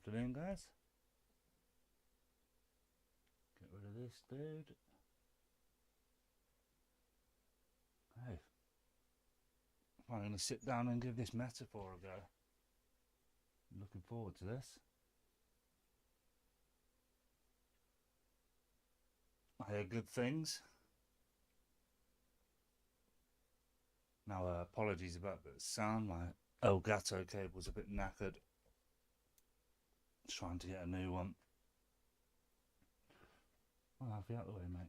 Afternoon, guys. Get rid of this dude. Hey, I'm going to sit down and give this metaphor a go. Looking forward to this. I hear good things. Now, apologies about the sound. My Elgato cable's a bit knackered. Just trying to get a new one. I'll have you out of the way, mate.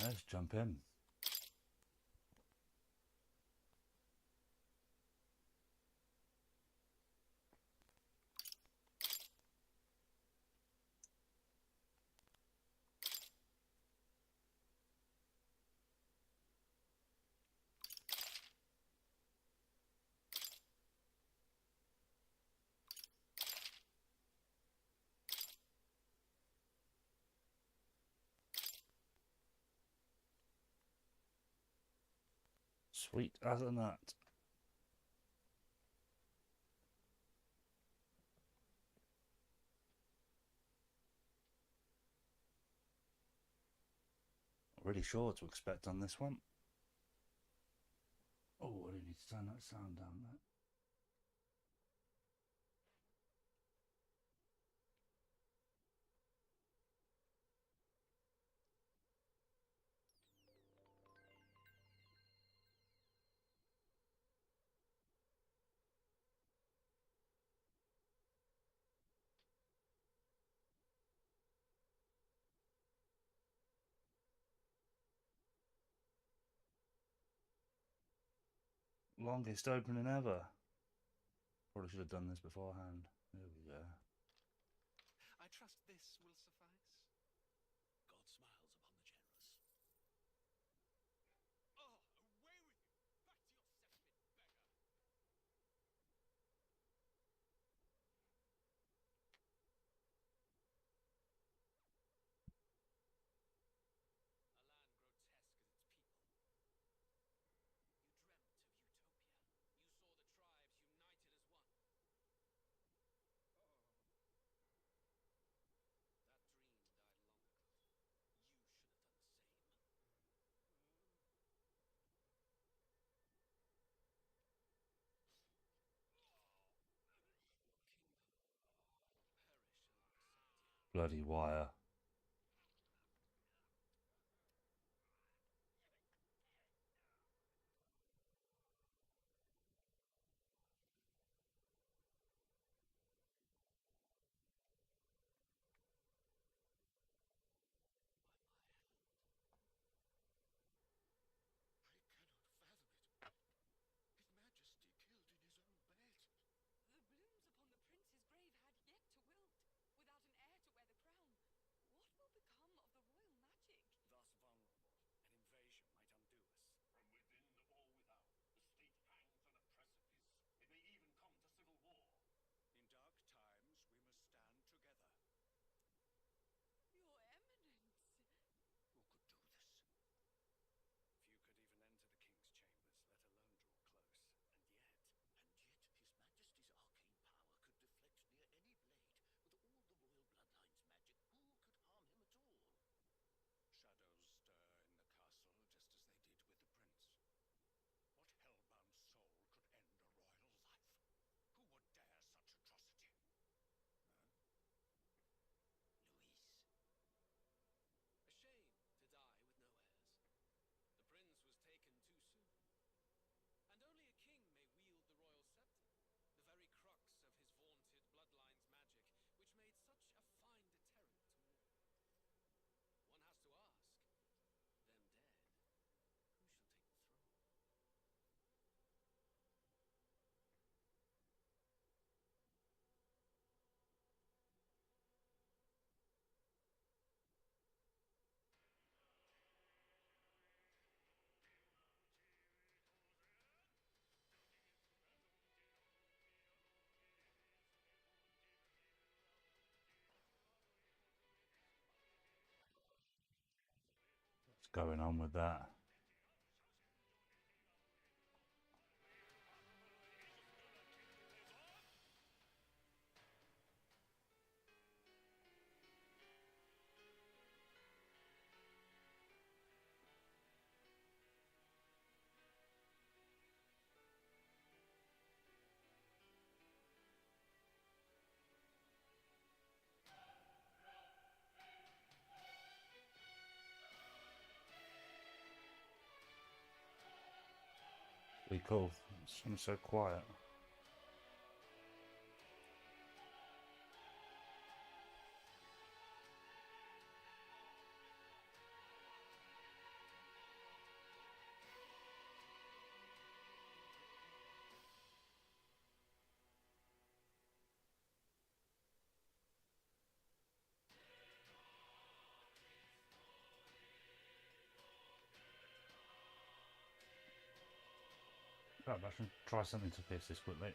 Let's jump in. Sweet as a nut. Not really sure what to expect on this one. Oh, I do need to turn that sound down there. Longest opening ever. Probably should have done this beforehand. There we go. I trust this will suffice. God smiles upon the generous. Oh, away with you! Back to your cesspit, beggar! A land grotesque as its people. You dreamt of utopia. You saw the tribes united as one. Oh. That dream died long ago. You should have done the same. Your kingdom will perish alongside you. Bloody wire. By my hand. I cannot fathom it. His Majesty killed in his own bed. The blooms upon the prince's grave had yet to wilt, without an heir to wear the crown. What will become of the royal magic? Thus vulnerable, an invasion might undo us. From within or without, the state hangs on a precipice. It may even come to civil war. In dark times, we must stand together. Your Eminence! Who could do this? Few could even enter the king's chambers, let alone draw close. And yet, His Majesty's arcane power could deflect near any blade. With all the royal bloodline's magic, who could harm him at all? Shadows stir in the castle just as they did with the prince. What hellbound soul could end a royal life? Who would dare such atrocity? Luis. A shame to die with no heirs. The prince was taken too soon. And only a king may wield the royal scepter, the very crux of his vaunted bloodline's magic, which made such a fine deterrent to war. One has to ask, them dead, who shall take the throne? What's going on with that? Be cool. It's been so quiet. Right, I should try something to pierce this quickly.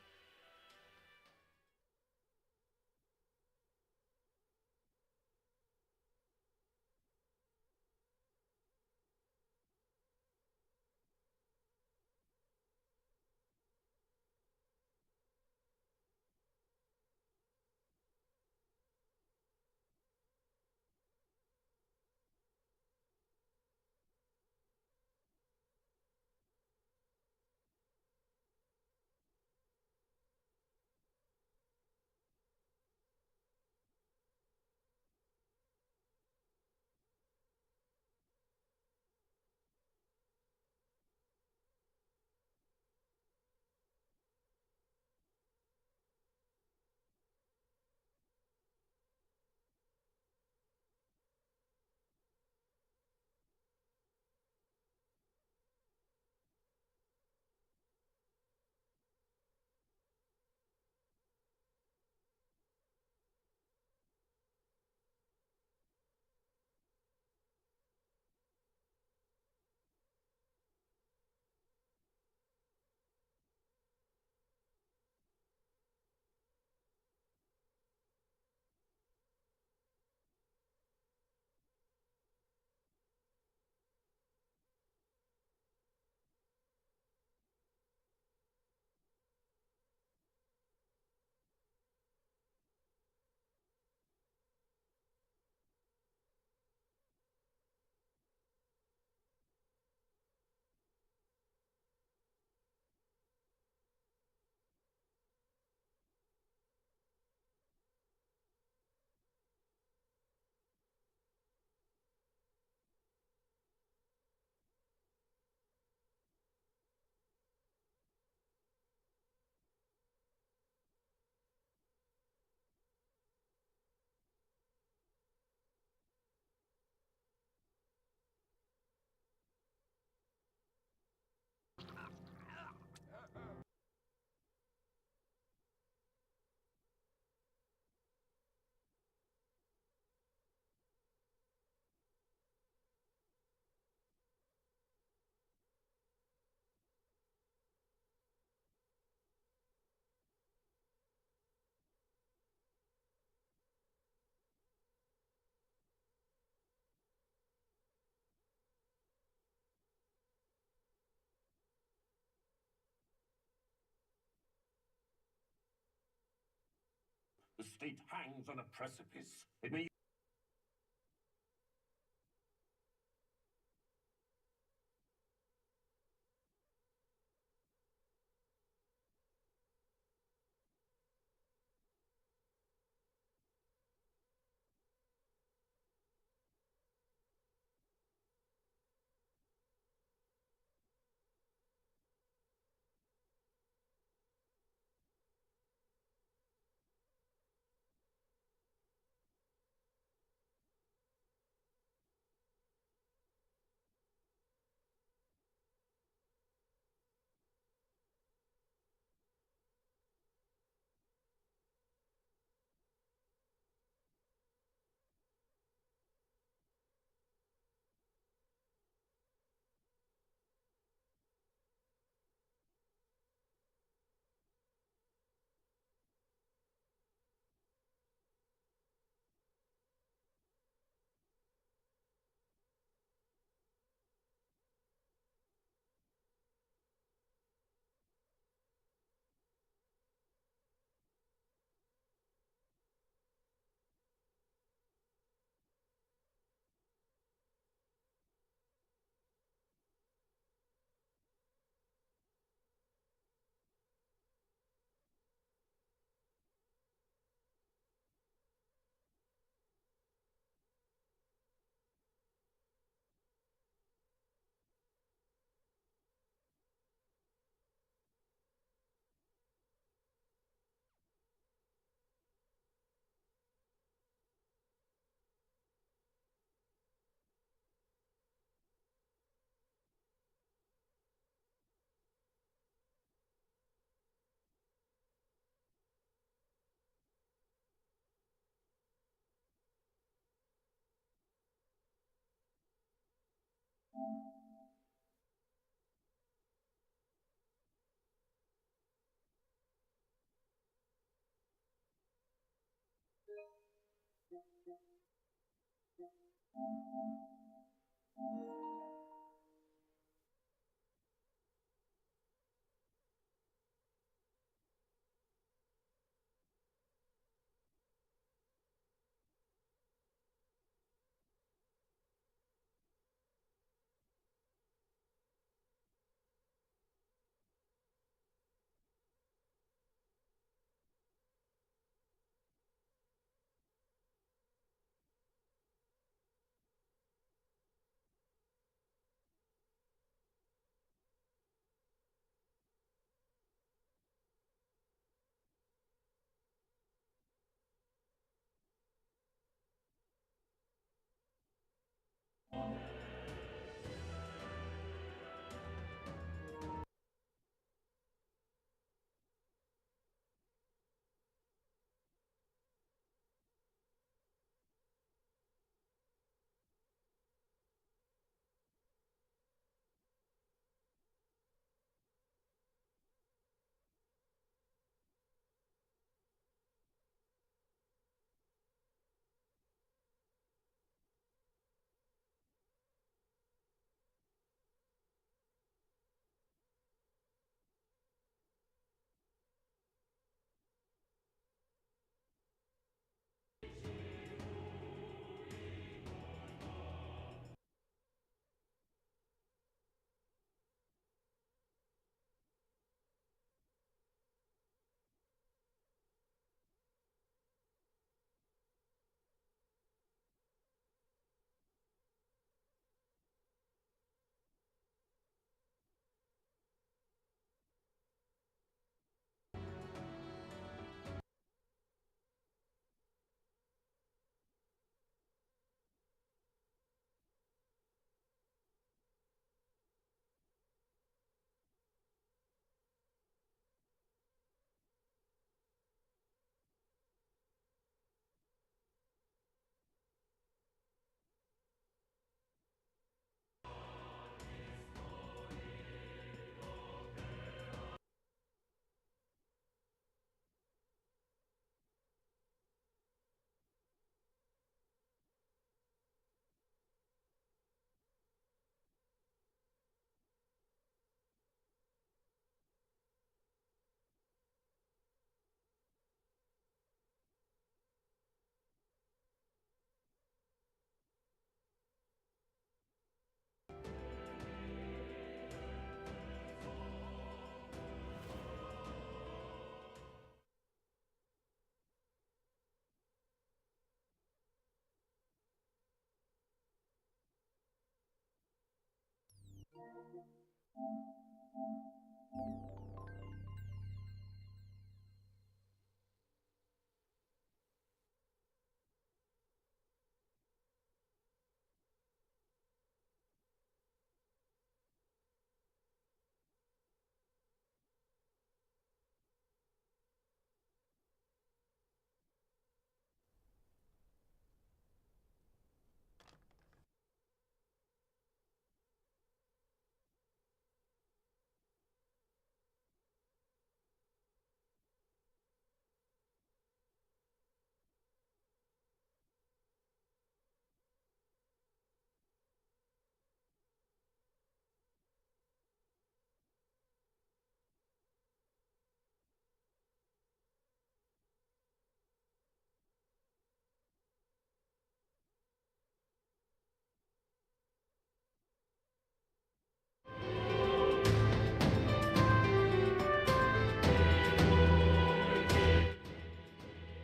The state hangs on a precipice. It may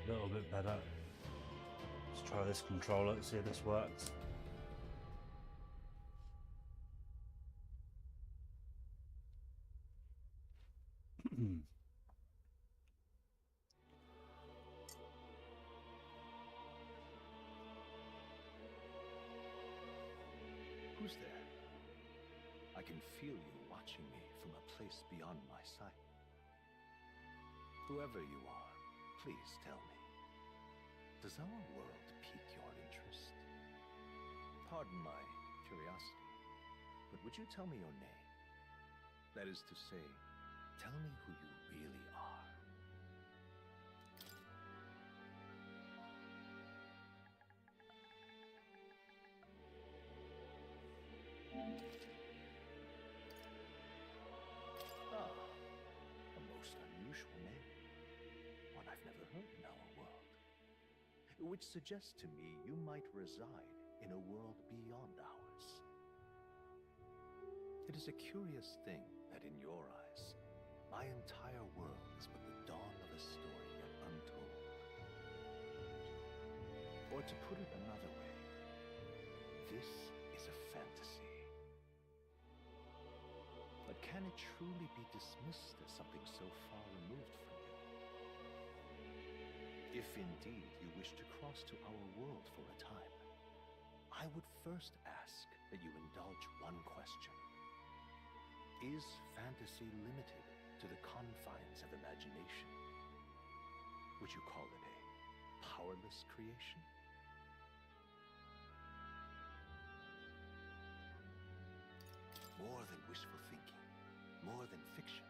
A little bit better. Let's try this controller, see if this works. Who's there? I can feel you watching me from a place beyond my sight. Whoever you are, please tell me. Does our world pique your interest? Pardon my curiosity, but would you tell me your name? That is to say, tell me who you really are. which suggests to me you might reside in a world beyond ours. It is a curious thing that in your eyes, my entire world is but the dawn of a story yet untold. Or to put it another way, this is a fantasy. But can it truly be dismissed as something so far removed from you? If indeed you wish to cross to our world for a time, I would first ask that you indulge one question. Is fantasy limited to the confines of imagination? Would you call it a powerless creation? More than wishful thinking, more than fiction.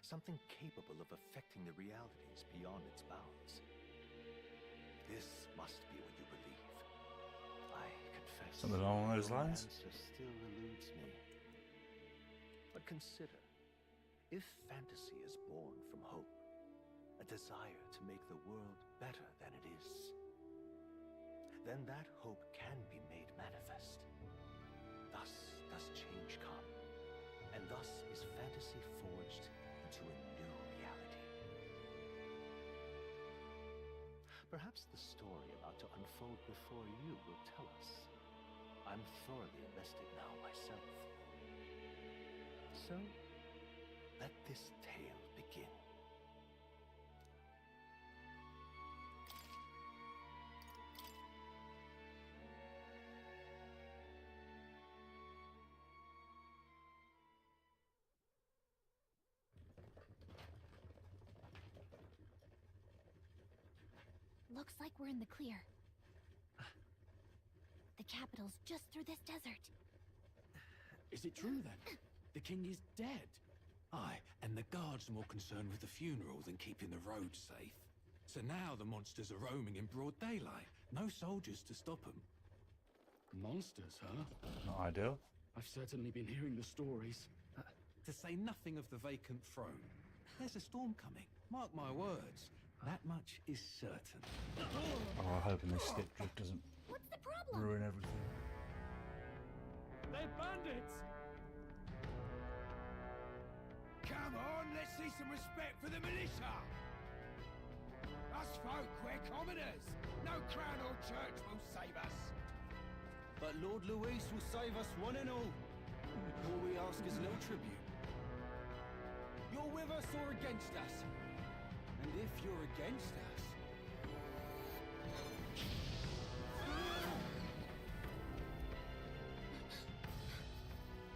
Something capable of affecting the realities beyond its bounds. This must be what you believe. I confess, Something along those your lines? answer still eludes me. But consider, if fantasy is born from hope, a desire to make the world better than it is, then that hope can be made manifest. Thus does change come, and thus is fantasy forged into a new reality. Perhaps the story about to unfold before you will tell us. I'm thoroughly invested now myself. So, let this tale begin. Looks like we're in the clear. The capital's just through this desert. Is it true then? The king is dead? Aye, and the guards more concerned with the funeral than keeping the roads safe. So now the monsters are roaming in broad daylight. No soldiers to stop them. Monsters, huh? Not ideal. I've certainly been hearing the stories. To say nothing of the vacant throne. There's a storm coming. Mark my words. That much is certain. Oh, I'm hoping this skip drift doesn't What's the problem? ruin everything. They're bandits! Come on, let's see some respect for the militia! Us folk, we're commoners! No crown or church will save us! But Lord Luis will save us one and all. All we ask is a little tribute. You're with us or against us? And if you're against us...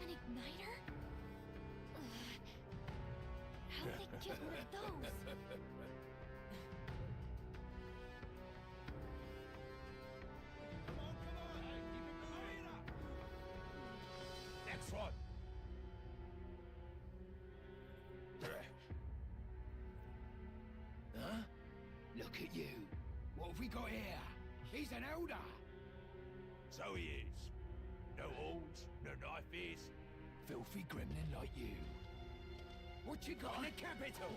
An igniter? How'd they get one of those? Next one! Huh? Look at you! What have we got here? He's an elder! So he is. No horns, no knife Filthy gremlin like you. What you got in the capital?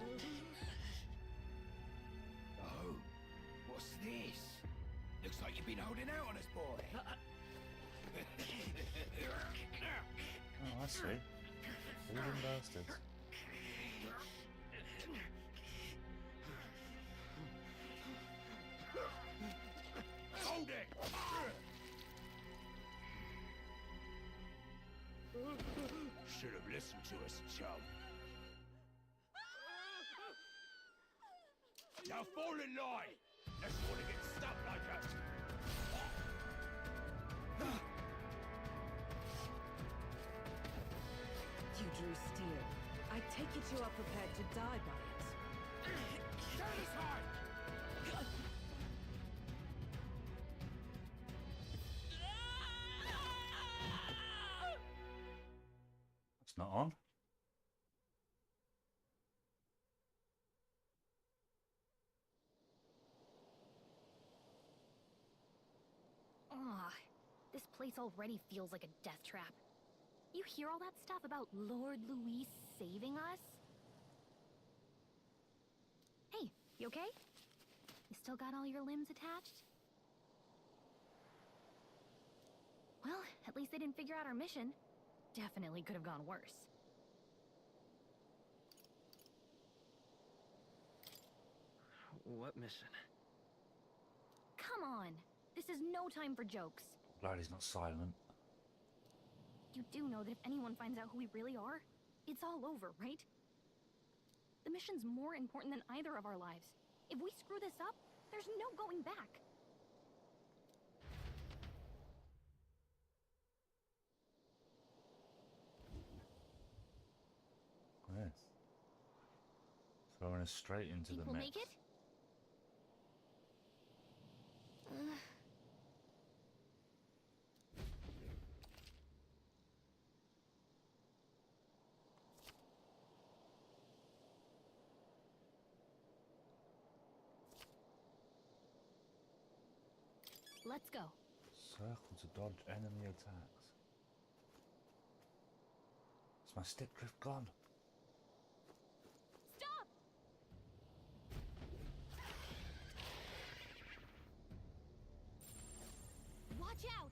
Oh, what's this? Looks like you've been holding out on us, boy. Oh, I see. Thieving bastards. Hold it! Should have listened to us, chum. Now fall in line! Let's want to get stuck like us! You drew steel. I take it you are prepared to die by it. Stand aside! It's not on. Ah, this place already feels like a death trap. You hear all that stuff about Lord Luis saving us? Hey, you okay? You Still got all your limbs attached? Well, at least they didn't figure out our mission. Definitely could have gone worse. What mission? Come on! This is no time for jokes. Glad he's not silent. You do know that if anyone finds out who we really are, it's all over, right? The mission's more important than either of our lives. If we screw this up, there's no going back. Yes. Throwing us straight into Think the we'll mix. make it? Let's go. Circle to dodge enemy attacks. Is my stick drift gone? Stop! Watch out!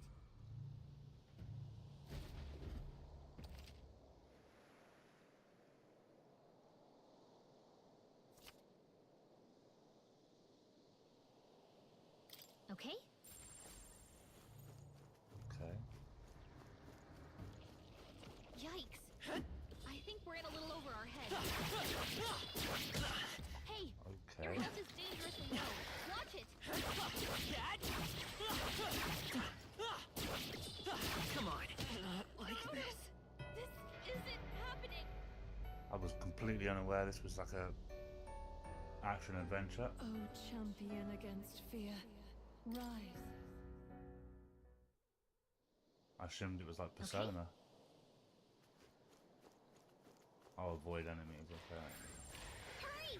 Okay? Okay. Yikes! I think we're in a little over our heads. Hey! Your Okay. health is dangerously low. Watch it! Come on. Like This isn't happening! I was completely unaware this was like a action adventure. Oh, champion against fear, rise. I assumed it was like Persona. I'll avoid enemies, okay. Hurry!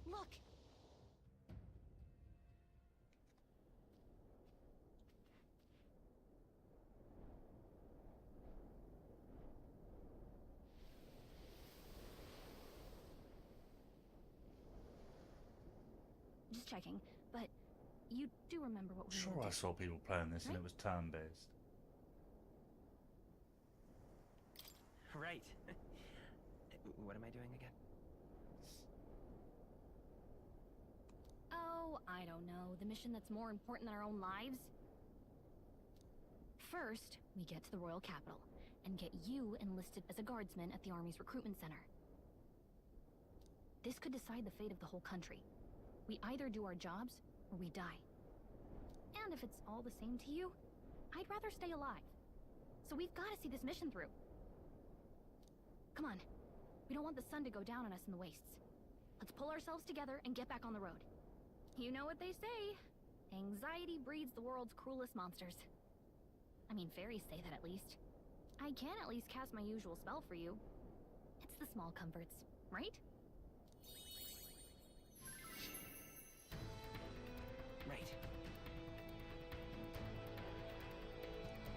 Look! Just checking, but you do remember what we Sure, were I doing. saw people playing this and Right? it was turn-based. Right. What am I doing again? Oh, I don't know. The mission that's more important than our own lives? First, we get to the royal capital and get you enlisted as a guardsman at the army's recruitment center. This could decide the fate of the whole country. We either do our jobs or we die. And if it's all the same to you, I'd rather stay alive. So we've got to see this mission through. Come on. We don't want the sun to go down on us in the wastes. Let's pull ourselves together and get back on the road. You know what they say. Anxiety breeds the world's cruelest monsters. I mean, fairies say that at least. I can at least cast my usual spell for you. It's the small comforts, right? Right.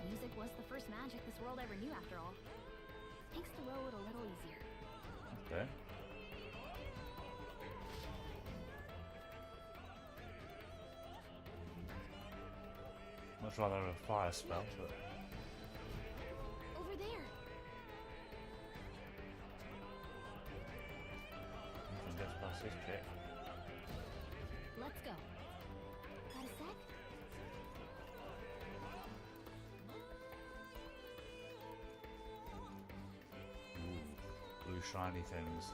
Music was the first magic this world ever knew, after all. Makes the road a little easier. Okay. Much rather a fire spell, but Over there! nothing gets past this chick. Let's go. Got a sec? Ooh, blue shiny things.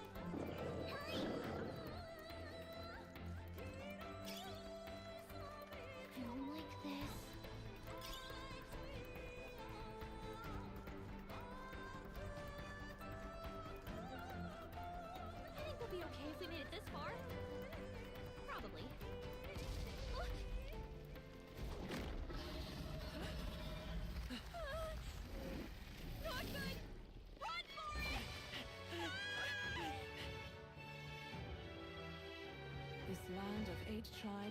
I don't like this. I think we'll be okay if we made it this far. Probably. Look! Not good! Run for it!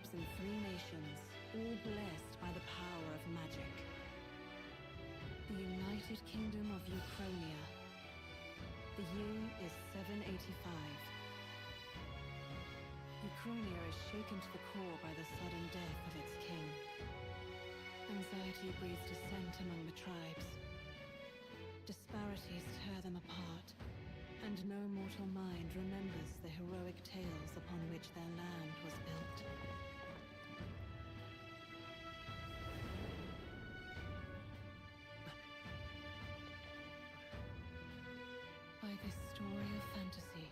tribes and 3 nations, all blessed by the power of magic. The United Kingdom of Uchronia. The year is 785. Uchronia is shaken to the core by the sudden death of its king. Anxiety breeds dissent among the tribes. Disparities tear them apart, and no mortal mind remembers the heroic tales upon which their land was built. By this story of fantasy,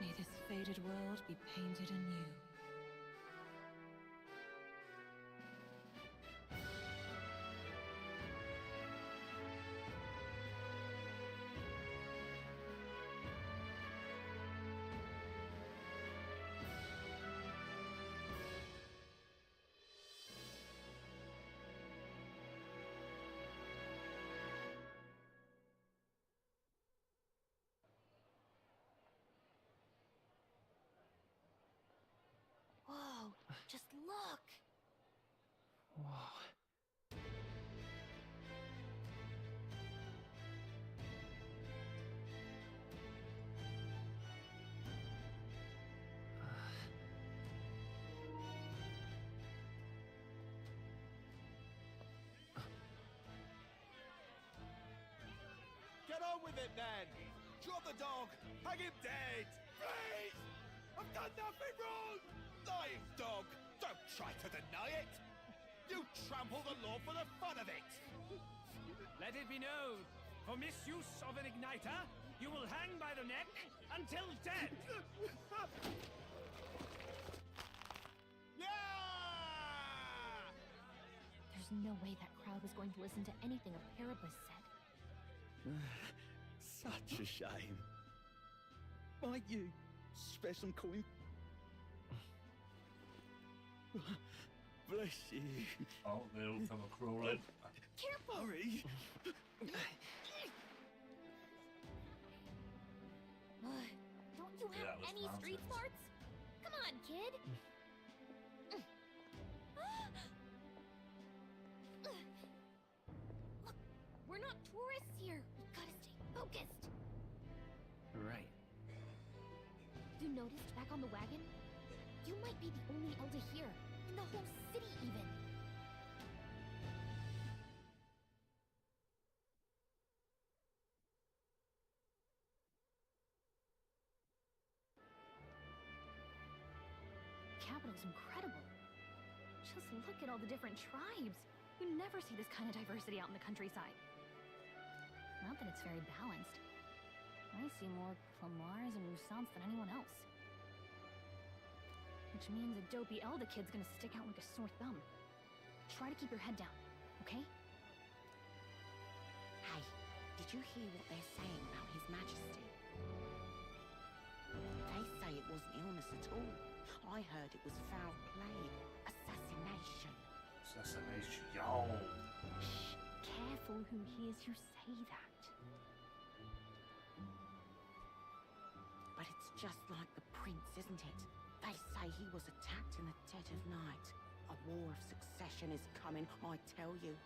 may this faded world be painted anew. Whoa, just look! Whoa. Get on with it then! Drop the dog! Hang him dead! Please! I've done nothing wrong! Lying dog! Don't try to deny it! You trample the law for the fun of it! Let it be known, for misuse of an igniter, you will hang by the neck until dead! Yeah! There's no way that crowd was going to listen to anything a Paribus said. Such a shame. Might you spare some coin? Bless you. Oh, they all come a crawling. Careful! Hurry. Don't you Yeah, have that was any street nonsense. smarts? Come on, kid! Look, we're not tourists here. We've gotta stay focused. Right. You noticed back on the wagon? You might be the only elder here, in the whole city even. Capital's incredible. Just look at all the different tribes. You never see this kind of diversity out in the countryside. Not that it's very balanced. I see more Clamars and Roussants than anyone else. Which means a dopey elder kid's gonna stick out like a sore thumb. Try to keep your head down, okay? Hey, did you hear what they're saying about His Majesty? They say it wasn't illness at all. I heard it was foul play, assassination. Assassination, yo! Shh, careful who hears you say that. But it's just like the prince, isn't it? They say he was attacked in the dead of night. A war of succession is coming, I tell you.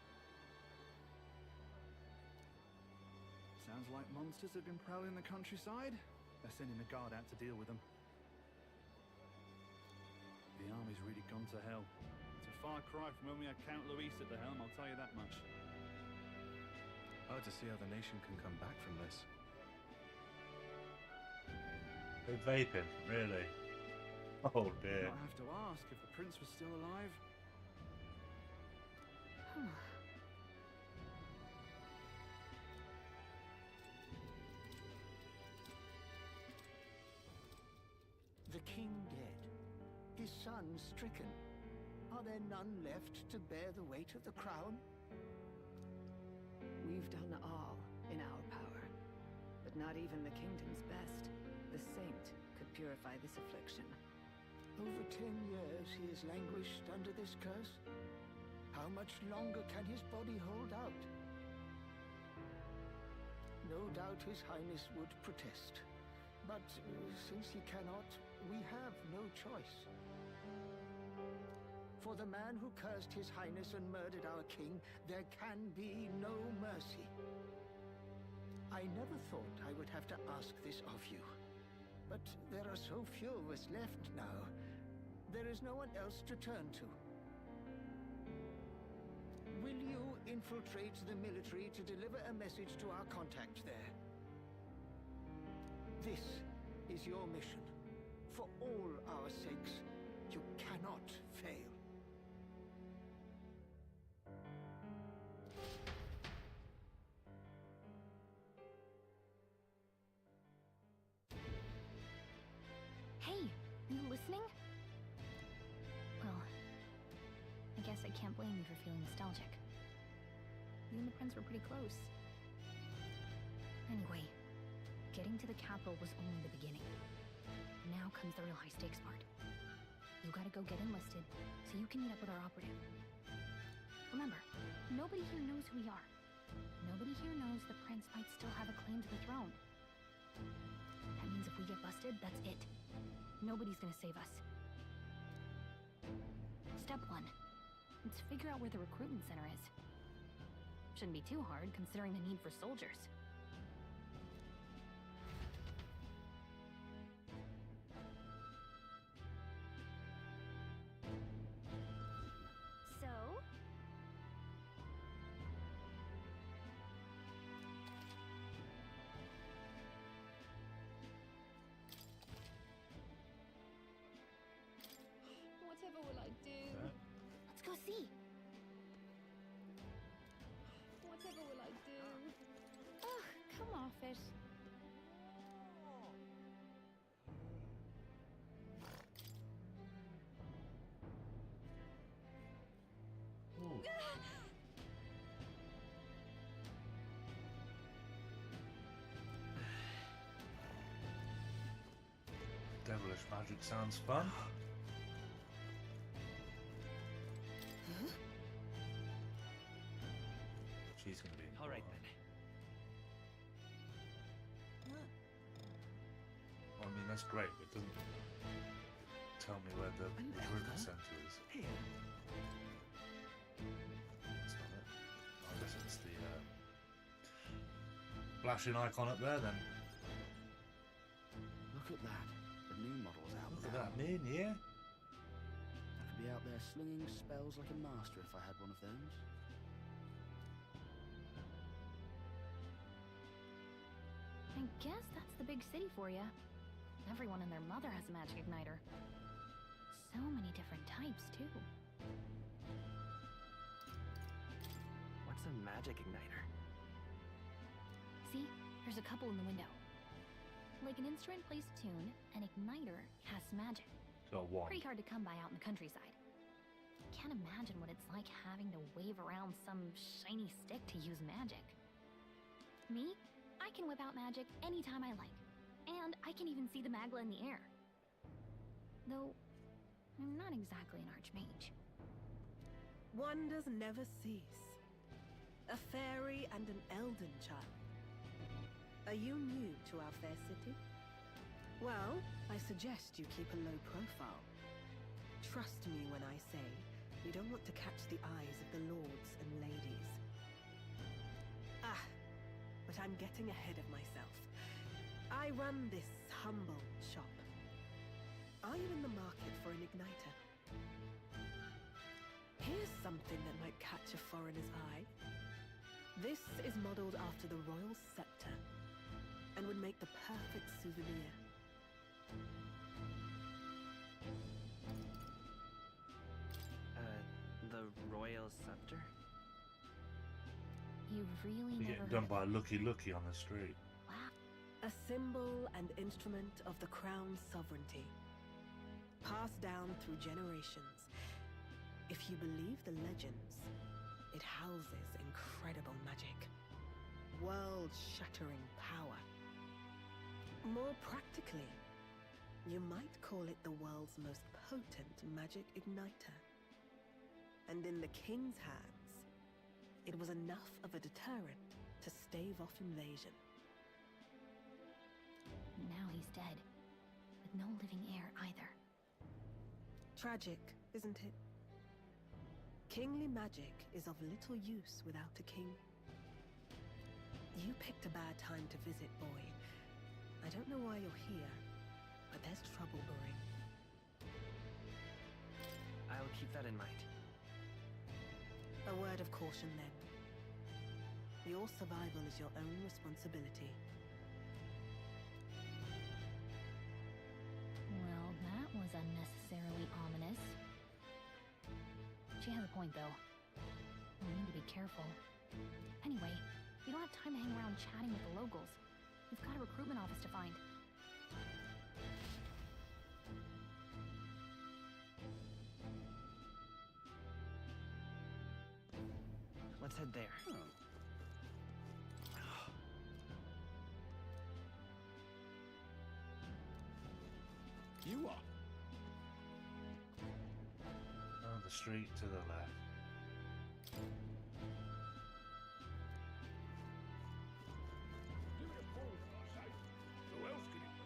Sounds like monsters have been prowling the countryside. They're sending a guard out to deal with them. The army's really gone to hell. It's a far cry from when we had Count Luis at the helm, I'll tell you that much. Hard to see how the nation can come back from this. They're vaping, really? Oh dear. Might have to ask if the prince was still alive. The king dead, his son stricken. Are there none left to bear the weight of the crown? We've done all in our power, but not even the kingdom's best. The saint could purify this affliction. Over 10 years he has languished under this curse. How much longer can his body hold out? No doubt His Highness would protest. But since he cannot, we have no choice. For the man who cursed His Highness and murdered our king, there can be no mercy. I never thought I would have to ask this of you. But there are so few of us left now. There is no one else to turn to. Will you infiltrate the military to deliver a message to our contact there? This is your mission. For all our sakes, you cannot fail. Hey, are you listening? Well, I guess I can't blame you for feeling nostalgic. You and the prince were pretty close. Anyway, getting to the capital was only the beginning. Now comes the real high-stakes part. You gotta go get enlisted, so you can meet up with our operative. Remember, nobody here knows who we are. Nobody here knows the prince might still have a claim to the throne. That means if we get busted, that's it. Nobody's gonna save us. Step 1. Let's figure out where the recruitment center is. Shouldn't be too hard, considering the need for soldiers. So? Whatever will I do? Let's go see. Whatever will I do? Ugh, come off it. Devilish magic sounds fun. She's gonna be All right then. I mean, that's great, but it doesn't tell me where the recruitment center is. Here. That's not it. I guess it's the flashing icon up there then. Look at that. The new model's out Look at now. that, man, yeah? I could be out there slinging spells like a master if I had one of those. I guess that's the big city for you. Everyone and their mother has a magic igniter. So many different types, too. What's a magic igniter? See? There's a couple in the window. Like an instrument plays a tune, an igniter casts magic. So what? Pretty hard to come by out in the countryside. Can't imagine what it's like having to wave around some shiny stick to use magic. Me? I can whip out magic anytime I like. And I can even see the magla in the air. Though, I'm not exactly an archmage. Wonders never cease. A fairy and an elden child. Are you new to our fair city? Well, I suggest you keep a low profile. Trust me when I say we don't want to catch the eyes of the lords and ladies. But I'm getting ahead of myself. I run this humble shop. Are you in the market for an igniter? Here's something that might catch a foreigner's eye. This is modeled after the royal scepter and would make the perfect souvenir. The royal scepter? You've really You're never getting done heard by Lucky on the street. A symbol and instrument of the crown's sovereignty. Passed down through generations. If you believe the legends, it houses incredible magic. World-shattering power. More practically, you might call it the world's most potent magic igniter. And in the king's hands, it was enough of a deterrent to stave off invasion. Now he's dead, with no living heir either. Tragic, isn't it? Kingly magic is of little use without a king. You picked a bad time to visit, boy. I don't know why you're here, but there's trouble brewing. I'll keep that in mind. A word of caution, then. Your survival is your own responsibility. Well, that was unnecessarily ominous. She has a point, though. We need to be careful. Anyway, we don't have time to hang around chatting with the locals. We've got a recruitment office to find. Let's head there. You are. On the street to the left. Give it a pull, I say. Who else can it be?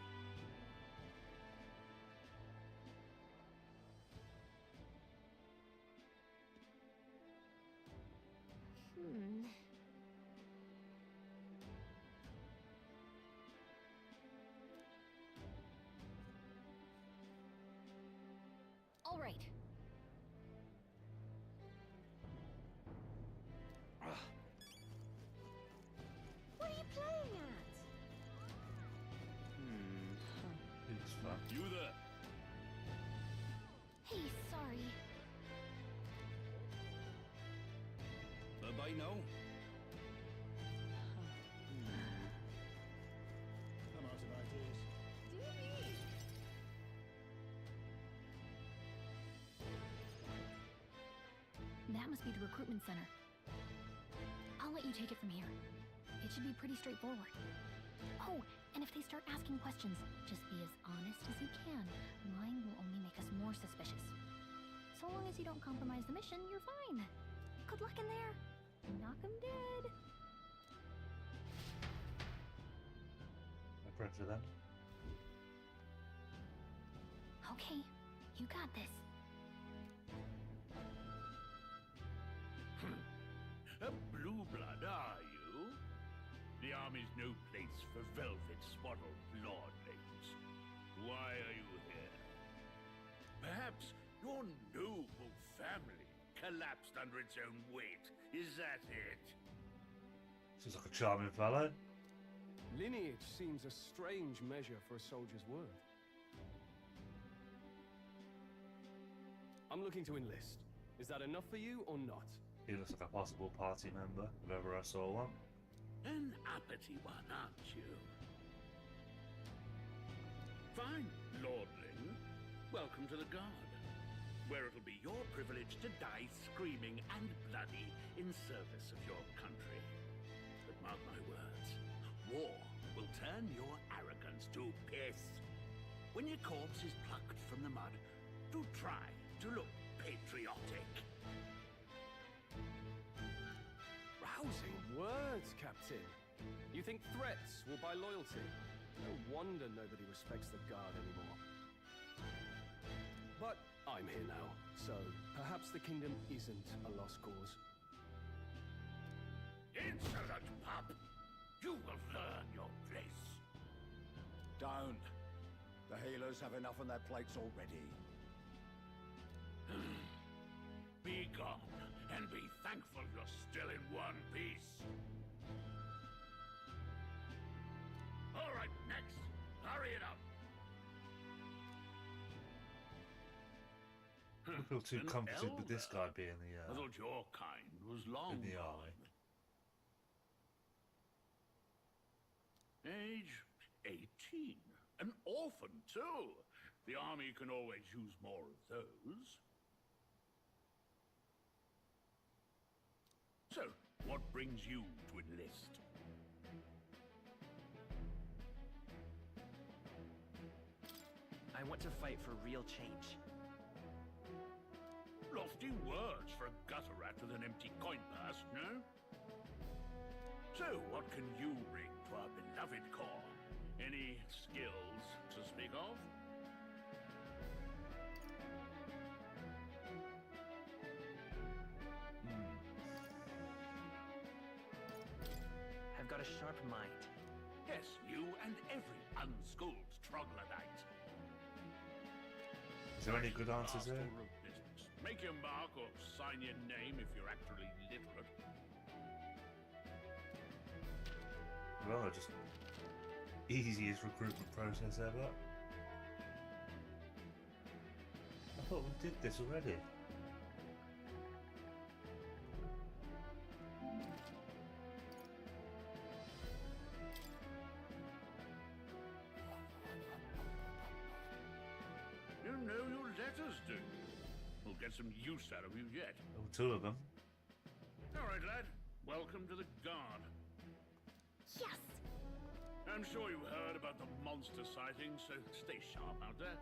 All right. What are you playing at? It's fun. You there? Hey, sorry. Everybody know? I'm out of ideas. That must be the recruitment center. I'll let you take it from here. It should be pretty straightforward. Oh, and if they start asking questions, just be as honest as you can. Lying will only make us more suspicious. So long as you don't compromise the mission, you're fine. Good luck in there. Knock 'em dead. I pray for them. Okay, you got this. A blue blood, are you? The army's no place for velvet-swaddled lordlings. Why are you here? Perhaps your noble family collapsed under its own weight. Is that it? Seems like a charming fellow. Lineage seems a strange measure for a soldier's worth. I'm looking to enlist. Is that enough for you or not? He looks like a possible party member, if ever I saw one. An uppity one, aren't you? Fine, lordling. Welcome to the Guard, where it'll be your privilege to die screaming and bloody in service of your country. But mark my words, war will turn your arrogance to piss. When your corpse is plucked from the mud, do try to look patriotic. Rousing words, Captain. You think threats will buy loyalty? No wonder nobody respects the Guard anymore. But I'm here now, so perhaps the kingdom isn't a lost cause. Insolent pup! You will learn your place. Don't. The healers have enough on their plates already. Be gone, and be thankful you're still in one piece. All right, next. Hurry it up. I feel too An comforted with this guy elder. being I thought your kind was long in the gone. army. Age 18. An orphan, too. The army can always use more of those. So, what brings you to enlist? I want to fight for real change. Lofty words for a gutter rat with an empty coin purse, no? So, what can you bring to our beloved corps? Any skills to speak of? got a sharp mind. Yes, you and every unschooled troglodyte. Is there any good answers Pastoral there? business. Make your mark or sign your name if you're actually literate. Well, just easiest recruitment process ever. I thought we did this already. You know your letters, do you? We'll get some use out of you yet. Oh, two of them. All right, lad. Welcome to the Guard. Yes! I'm sure you heard about the monster sightings, so stay sharp out there.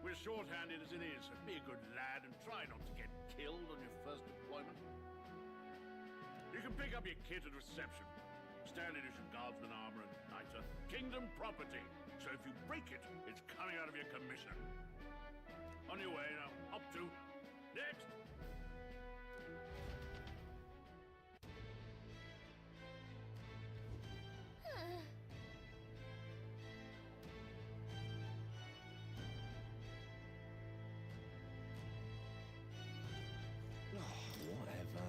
We're short-handed as it is, so be a good lad and try not to get killed on your first deployment. You can pick up your kit at reception. Standard issue guardsman armor and niter. Kingdom property. So if you break it, it's coming out of your commission. On your way now. Up to. Next! Whatever.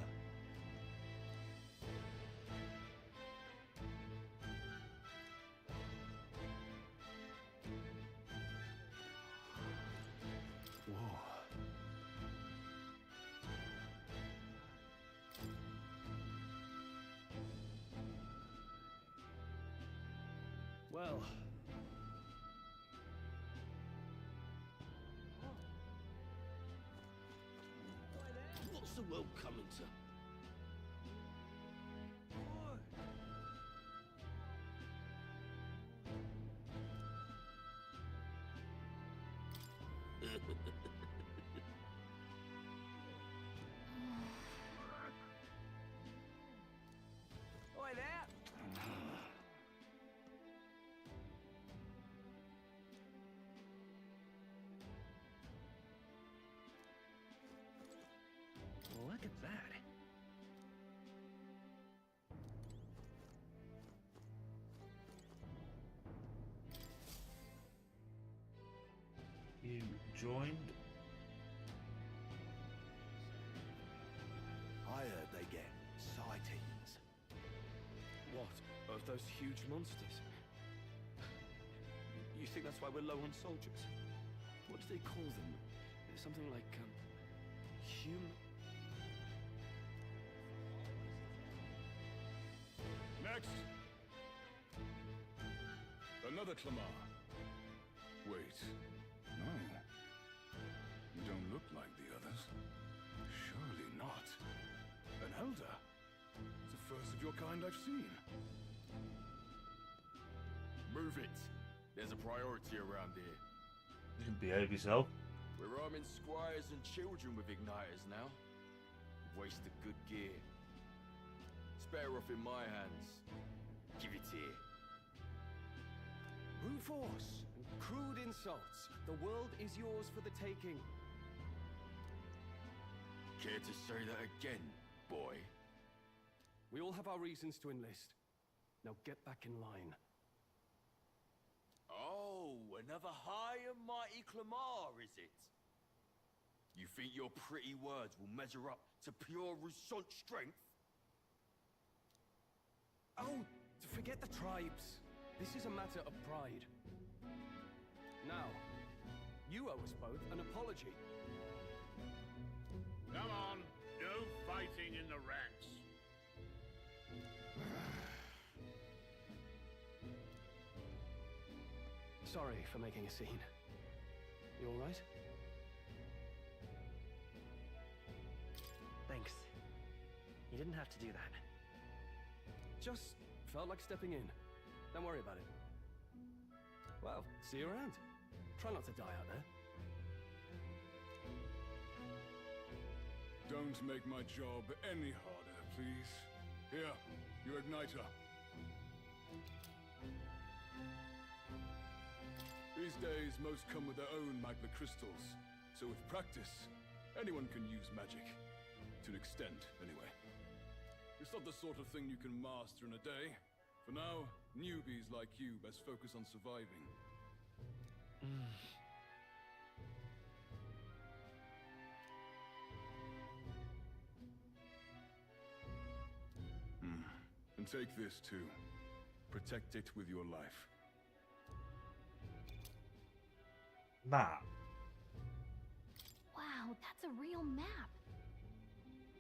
Well. What's the world coming to? Oi there! Look at that. You joined? I heard they get sightings. What? Of those huge monsters? You think that's why we're low on soldiers? What do they call them? Something like, human... Next! Another Clamar. Wait. No. You don't look like the others. Surely not. An elder? It's the first of your kind I've seen. Move it. There's a priority around here. You can behave yourself. We're arming squires and children with igniters now. Wasted good gear. It's better off in my hands. Give it here. Brute force and crude insults. The world is yours for the taking. Care to say that again, boy? We all have our reasons to enlist. Now get back in line. Oh, another high and mighty Clamar, is it? You think your pretty words will measure up to pure Rousseau strength? Oh, forget the tribes. This is a matter of pride. Now, you owe us both an apology. Come on. No fighting in the ranks. Sorry for making a scene. You all right? Thanks. You didn't have to do that. Just felt like stepping in. Don't worry about it. Well, see you around. Try not to die out there. Don't make my job any harder, please. Here, your igniter. These days, most come with their own magma crystals. So with practice, anyone can use magic. To an extent, anyway. It's not the sort of thing you can master in a day. For now, newbies like you best focus on surviving. And take this too. Protect it with your life. Map. Wow, that's a real map.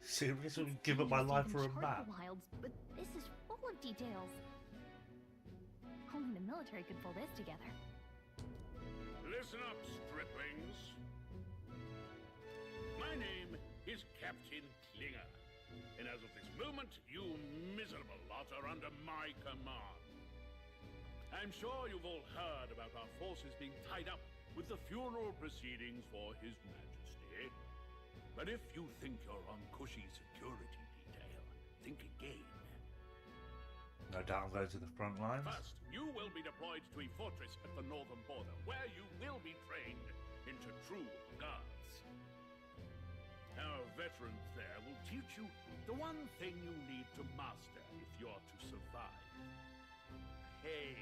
Seriously, give up my life for a map. The wilds, but this is full of details. Only the military could pull this together. Listen up, striplings. My name is Captain Klinger, and as of this moment, you miserable lot are under my command. I'm sure you've all heard about our forces being tied up with the funeral proceedings for His Majesty. But if you think you're on cushy security detail, think again. No doubt I'm going to the front lines. First, you will be deployed to a fortress at the northern border, where you will be trained into true guards. Our veterans there will teach you the one thing you need to master if you're to survive. Hey.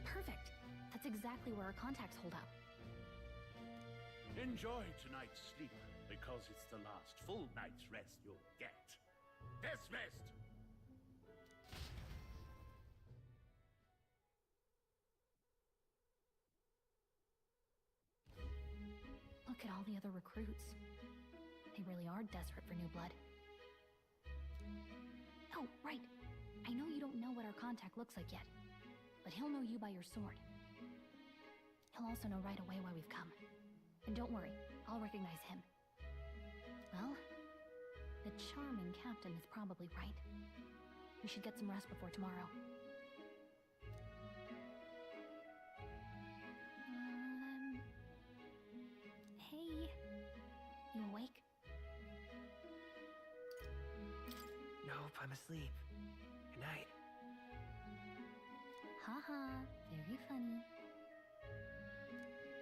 Perfect. That's exactly where our contacts hold up. Enjoy tonight's sleep, because it's the last full night's rest you'll get. Dismissed! Look at all the other recruits. They really are desperate for new blood. Oh, right. I know you don't know what our contact looks like yet, but he'll know you by your sword. He'll also know right away why we've come. And don't worry, I'll recognize him. Well, the charming captain is probably right. We should get some rest before tomorrow. Hey, you awake? Nope, I'm asleep. Good night. Haha, very funny.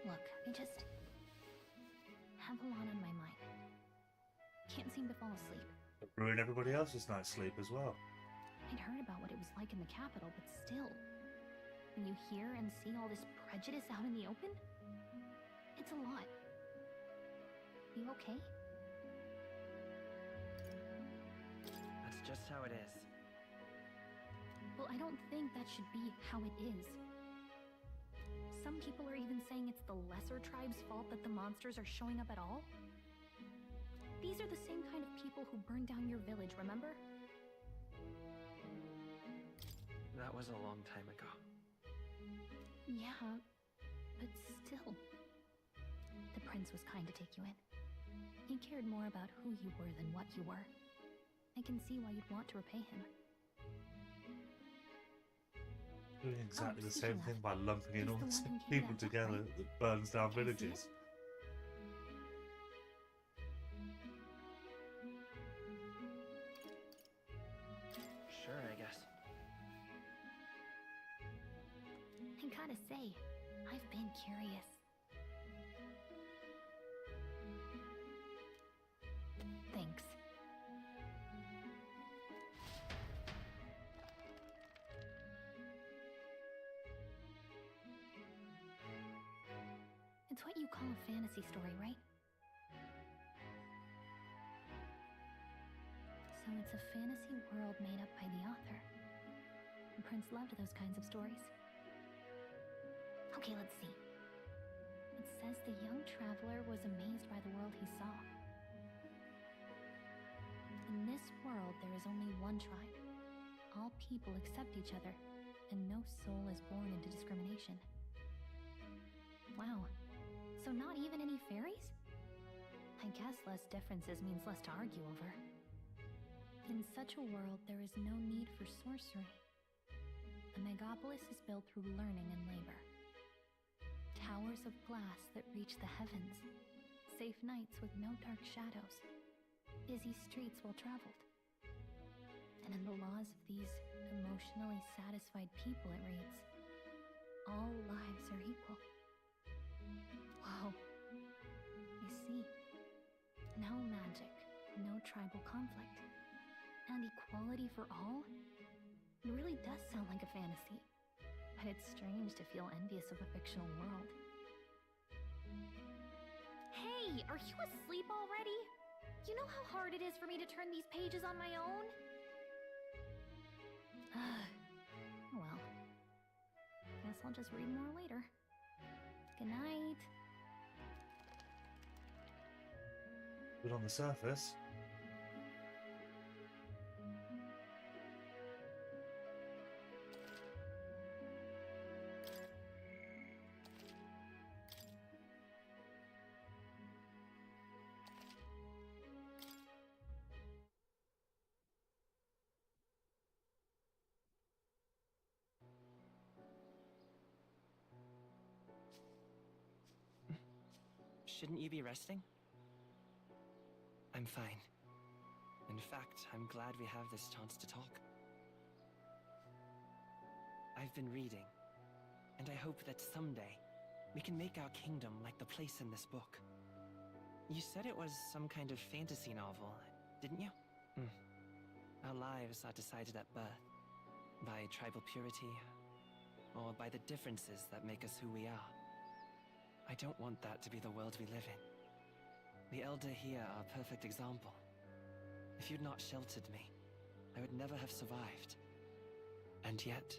Look, I just have a lot on my mind. Can't seem to fall asleep. Ruin everybody else's night's sleep as well. I'd heard about what it was like in the capital, but still, when you hear and see all this prejudice out in the open, it's a lot. You okay? That's just how it is. Well, I don't think that should be how it is. Some people are even saying it's the lesser tribe's fault that the monsters are showing up at all. These are the same kind of people who burned down your village, remember? That was a long time ago. Yeah, but still. The prince was kind to take you in. He cared more about who you were than what you were. I can see why you'd want to repay him. Doing exactly the speaking same of, thing by lumping in he's all the these one who came people back, together right? that burns down Can I see it? villages. Sure, I guess. I gotta say, I've been curious. Thanks. It's what you call a fantasy story, right? So it's a fantasy world made up by the author. The prince loved those kinds of stories. Okay, let's see. It says the young traveler was amazed by the world he saw. In this world, there is only one tribe. All people accept each other, and no soul is born into discrimination. Wow. So not even any fairies? I guess less differences means less to argue over. In such a world, there is no need for sorcery. The megapolis is built through learning and labor. Towers of glass that reach the heavens. Safe nights with no dark shadows. Busy streets well traveled. And in the laws of these emotionally satisfied people, it reads, all lives are equal. Wow. You see, no magic, no tribal conflict, and equality for all? It really does sound like a fantasy. But it's strange to feel envious of a fictional world. Hey, are you asleep already? You know how hard it is for me to turn these pages on my own? Well, guess I'll just read more later. Good night. But on the surface, Shouldn't you be resting? I'm fine. In fact, I'm glad we have this chance to talk. I've been reading, and I hope that someday we can make our kingdom like the place in this book. You said it was some kind of fantasy novel, didn't you? Our lives are decided at birth, by tribal purity, or by the differences that make us who we are. I don't want that to be the world we live in. The Elder here are a perfect example. If you'd not sheltered me, I would never have survived. And yet,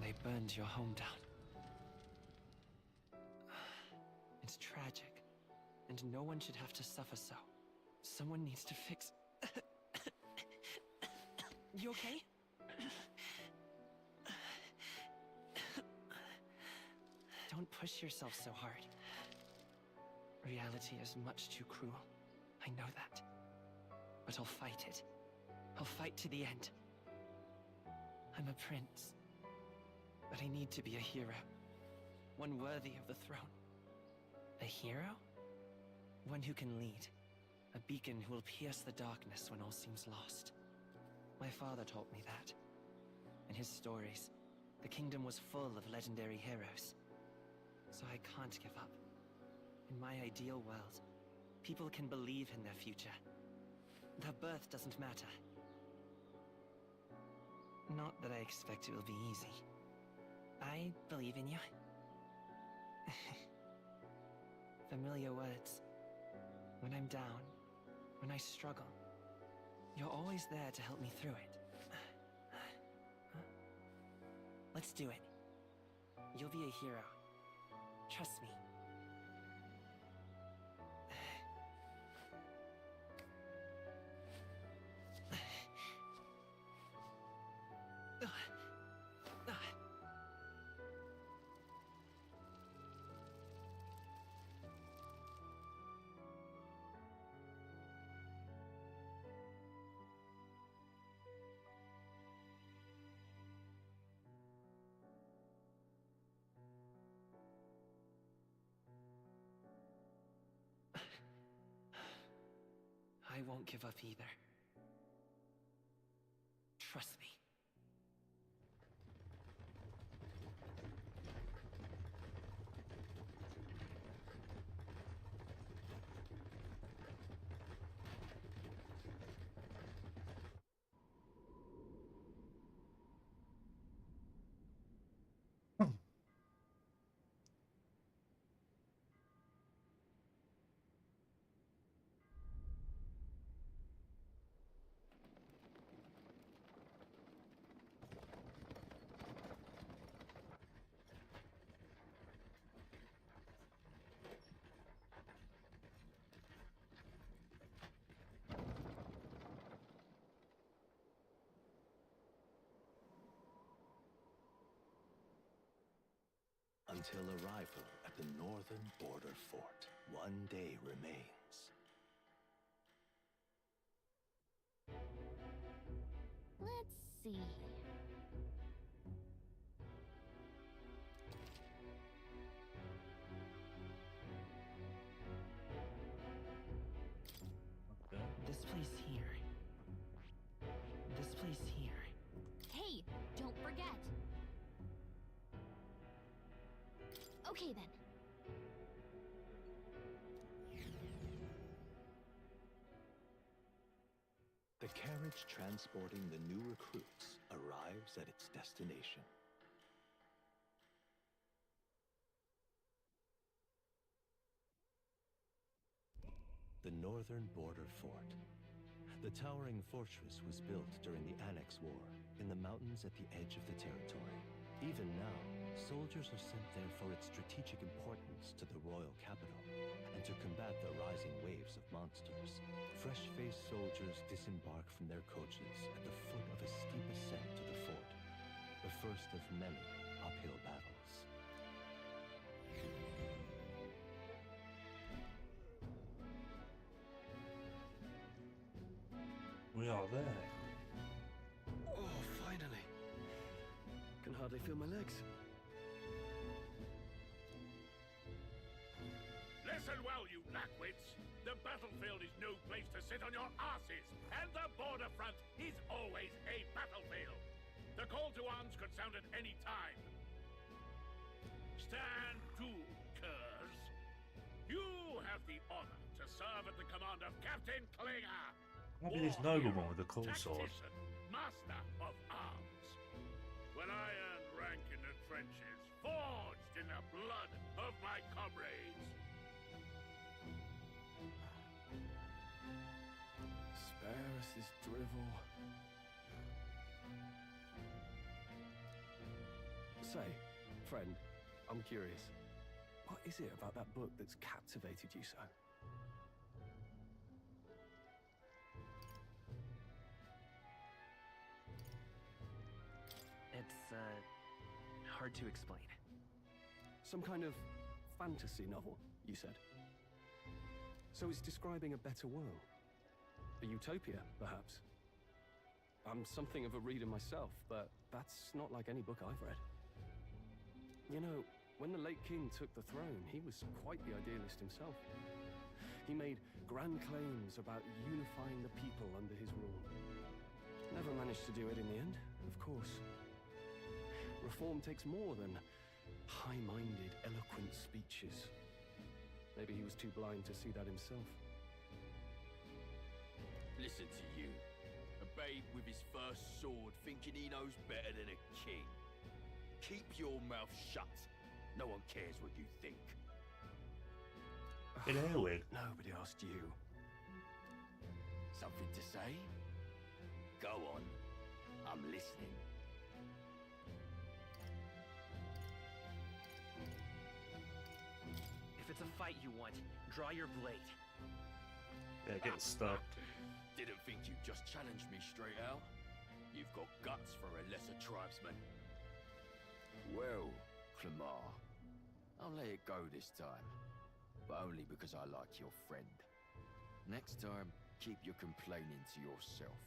they burned your home down. It's tragic, and no one should have to suffer so. Someone needs to fix... You okay? Don't push yourself so hard. Reality is much too cruel. I know that. But I'll fight it. I'll fight to the end. I'm a prince. But I need to be a hero. One worthy of the throne. A hero? One who can lead. A beacon who will pierce the darkness when all seems lost. My father taught me that. In his stories, the kingdom was full of legendary heroes. So I can't give up. In my ideal world, people can believe in their future. Their birth doesn't matter. Not that I expect it will be easy. I believe in you. Familiar words. When I'm down, when I struggle, you're always there to help me through it. Let's do it. You'll be a hero. Trust me. I won't give up either. Trust me. Until arrival at the northern border fort, one day remains. Let's see. This place here. This place here. Hey, don't forget. Okay then. The carriage transporting the new recruits arrives at its destination. The northern border fort. The towering fortress was built during the Annex War in the mountains at the edge of the territory. Even now, soldiers are sent there for its strategic importance to the royal capital and to combat the rising waves of monsters. Fresh-faced soldiers disembark from their coaches at the foot of a steep ascent to the fort, the first of many uphill battles. We are there. Oh, finally. Can hardly feel my legs. Listen well, you lackwits. The battlefield is no place to sit on your asses, and the border front is always a battlefield. The call to arms could sound at any time. Stand to, curs. You have the honor to serve at the command of Captain Klinger. Maybe this nobleman with a cool sword. Tactician, master of arms. When I earned rank in the trenches, forged in the blood of my comrades. Spare us this drivel. Say, friend, I'm curious. What is it about that book that's captivated you so? It's, hard to explain. Some kind of fantasy novel, you said? So it's describing a better world? A utopia, perhaps? I'm something of a reader myself, but that's not like any book I've read. You know, when the late king took the throne, he was quite the idealist himself. He made grand claims about unifying the people under his rule. Never managed to do it in the end, of course. Reform takes more than high-minded, eloquent speeches. Maybe he was too blind to see that himself. Listen to you. A babe with his first sword thinking he knows better than a king. Keep your mouth shut. No one cares what you think. In Airwig. Nobody asked you. Something to say? Go on. I'm listening. If it's a fight you want, draw your blade. Yeah, get stuck. Didn't think you'd just challenge me straight out. You've got guts for a lesser tribesman. Well, Clemar, I'll let it go this time. But only because I like your friend. Next time, keep your complaining to yourself.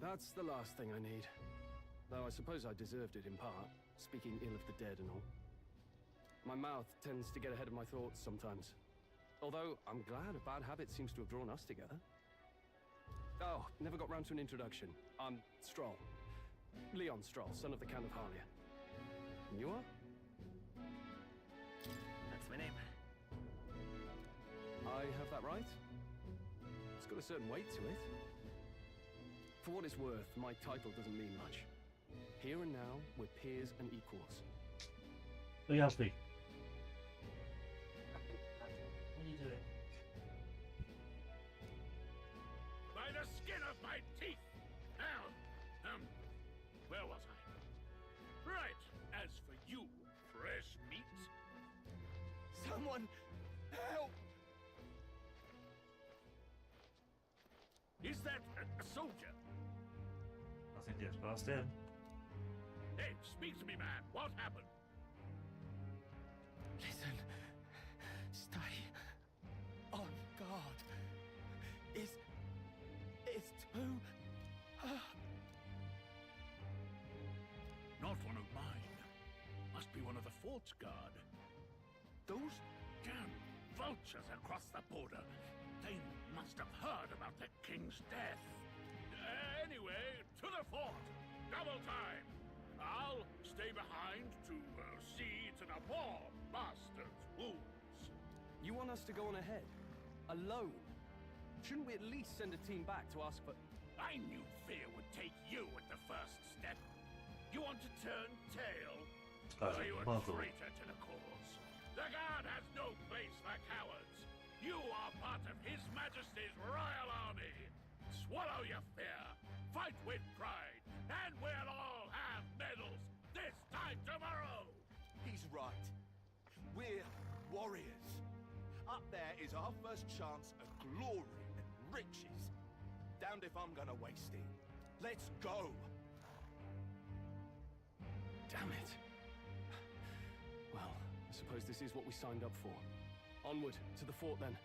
That's the last thing I need. Though I suppose I deserved it in part, speaking ill of the dead and all. My mouth tends to get ahead of my thoughts sometimes. Although, I'm glad a bad habit seems to have drawn us together. Oh, never got round to an introduction. I'm Stroll. Leon Stroll, son of the Count of Harlia. And you are? That's my name. I have that right? It's got a certain weight to it. For what it's worth, my title doesn't mean much. Here and now, we're peers and equals. Look at me. What are you doing? By the skin of my teeth! Now, where was I? Right, as for you, fresh meat. Someone, help! Is that a soldier? I think it's past him. Hey, speak to me, man. What happened? Listen. Stay on guard. It's too... Not one of mine. Must be one of the fort's guard. Those damn vultures across the border. They must have heard about the king's death. Anyway, to the fort. Double time. I'll stay behind to see to the poor bastard's wounds. You want us to go on ahead? Alone? Shouldn't we at least send a team back to ask for... I knew fear would take you at the first step. You want to turn tail? Guy's Are a you a muggle. traitor to the cause? The Guard has no place for cowards. You are part of His Majesty's Royal Army. Swallow your fear, fight with pride, and we'll all have medals this time tomorrow! He's right. We're warriors. Up there is our first chance of glory and riches. Damned if I'm gonna waste it. Let's go! Damn it. Well, I suppose this is what we signed up for. Onward, to the fort then.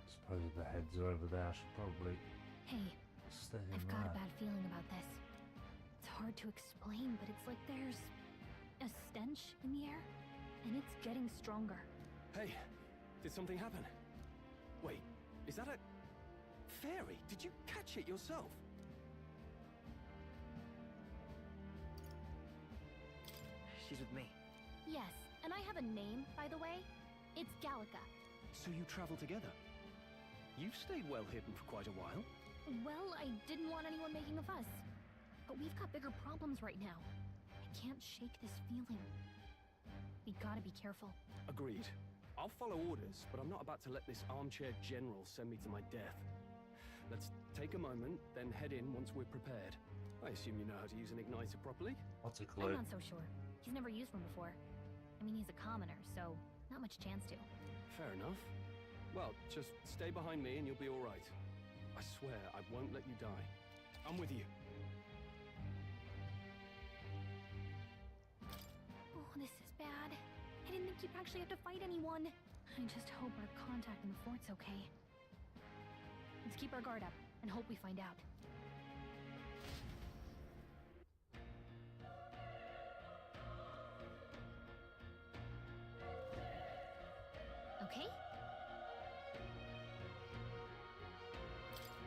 Suppose the heads are over there. I should probably Hey, stay I've got a there. bad feeling about this. It's hard to explain, but it's like there's a stench in the air, and it's getting stronger. Hey, did something happen? Wait, is that a... fairy? Did you catch it yourself? She's with me. Yes, and I have a name, by the way. It's Gallica. So you travel together? You've stayed well hidden for quite a while. Well, I didn't want anyone making a fuss. But we've got bigger problems right now. I can't shake this feeling. We gotta be careful. Agreed. I'll follow orders, but I'm not about to let this armchair general send me to my death. Let's take a moment, then head in once we're prepared. I assume you know how to use an igniter properly? What's a I'm clue? not so sure. He's never used one before. I mean, he's a commoner, so not much chance to. Fair enough. Well, just stay behind me and you'll be all right. I swear I won't let you die. I'm with you. Oh, this is bad. I didn't think you'd actually have to fight anyone. I just hope our contact in the fort's okay. Let's keep our guard up and hope we find out. Okay?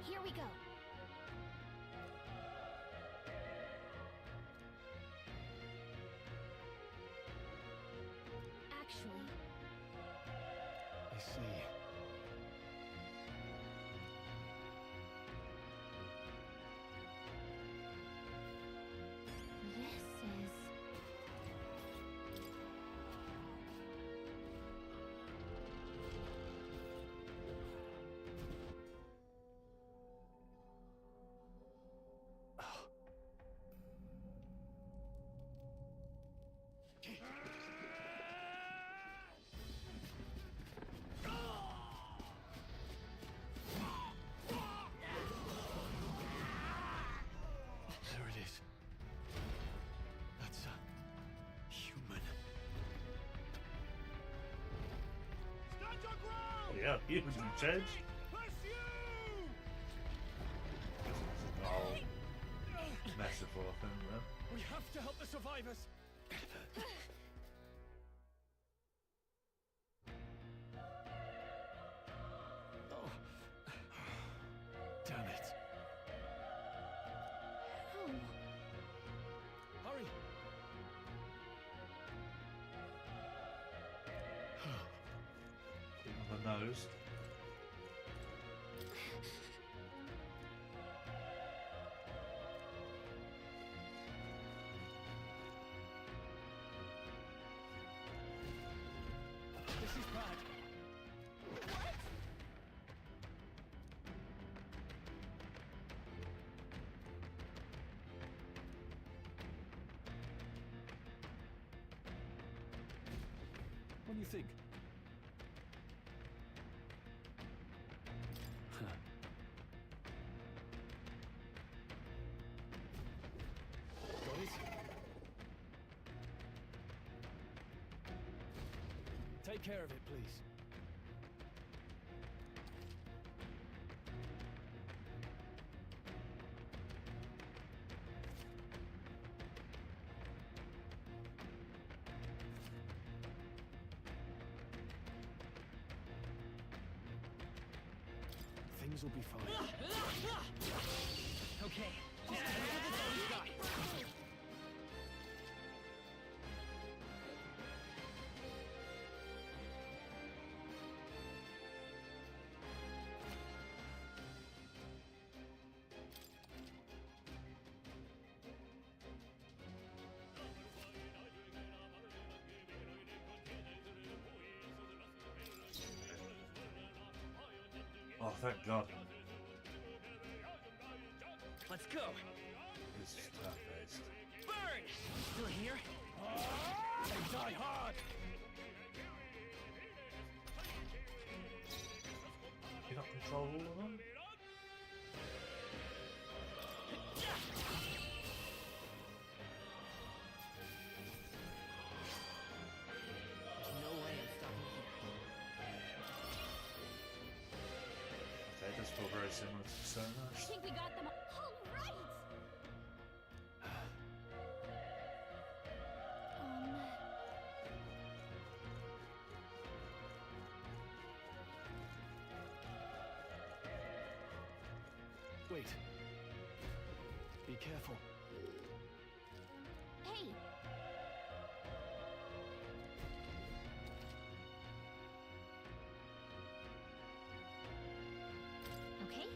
Here we go. Actually, I see. this is... There it is. That's a human. Stand your ground! Yeah, humans have changed. Pursue! Oh, metaphor thing then. We have to help the survivors! Oh. Damn it. Oh, Hurry! On the nose. This is bad. What do you think? Huh. Got it? Take care of it, please. Things will be fine. Okay. thank God. Let's go. This is turn-based. Burn! Still here? They die hard! You not control all of them? There's no way I'm stopping here. Okay, it does feel very similar to Persona. I think we got them all right! Wait. Be careful. Hey! Okay?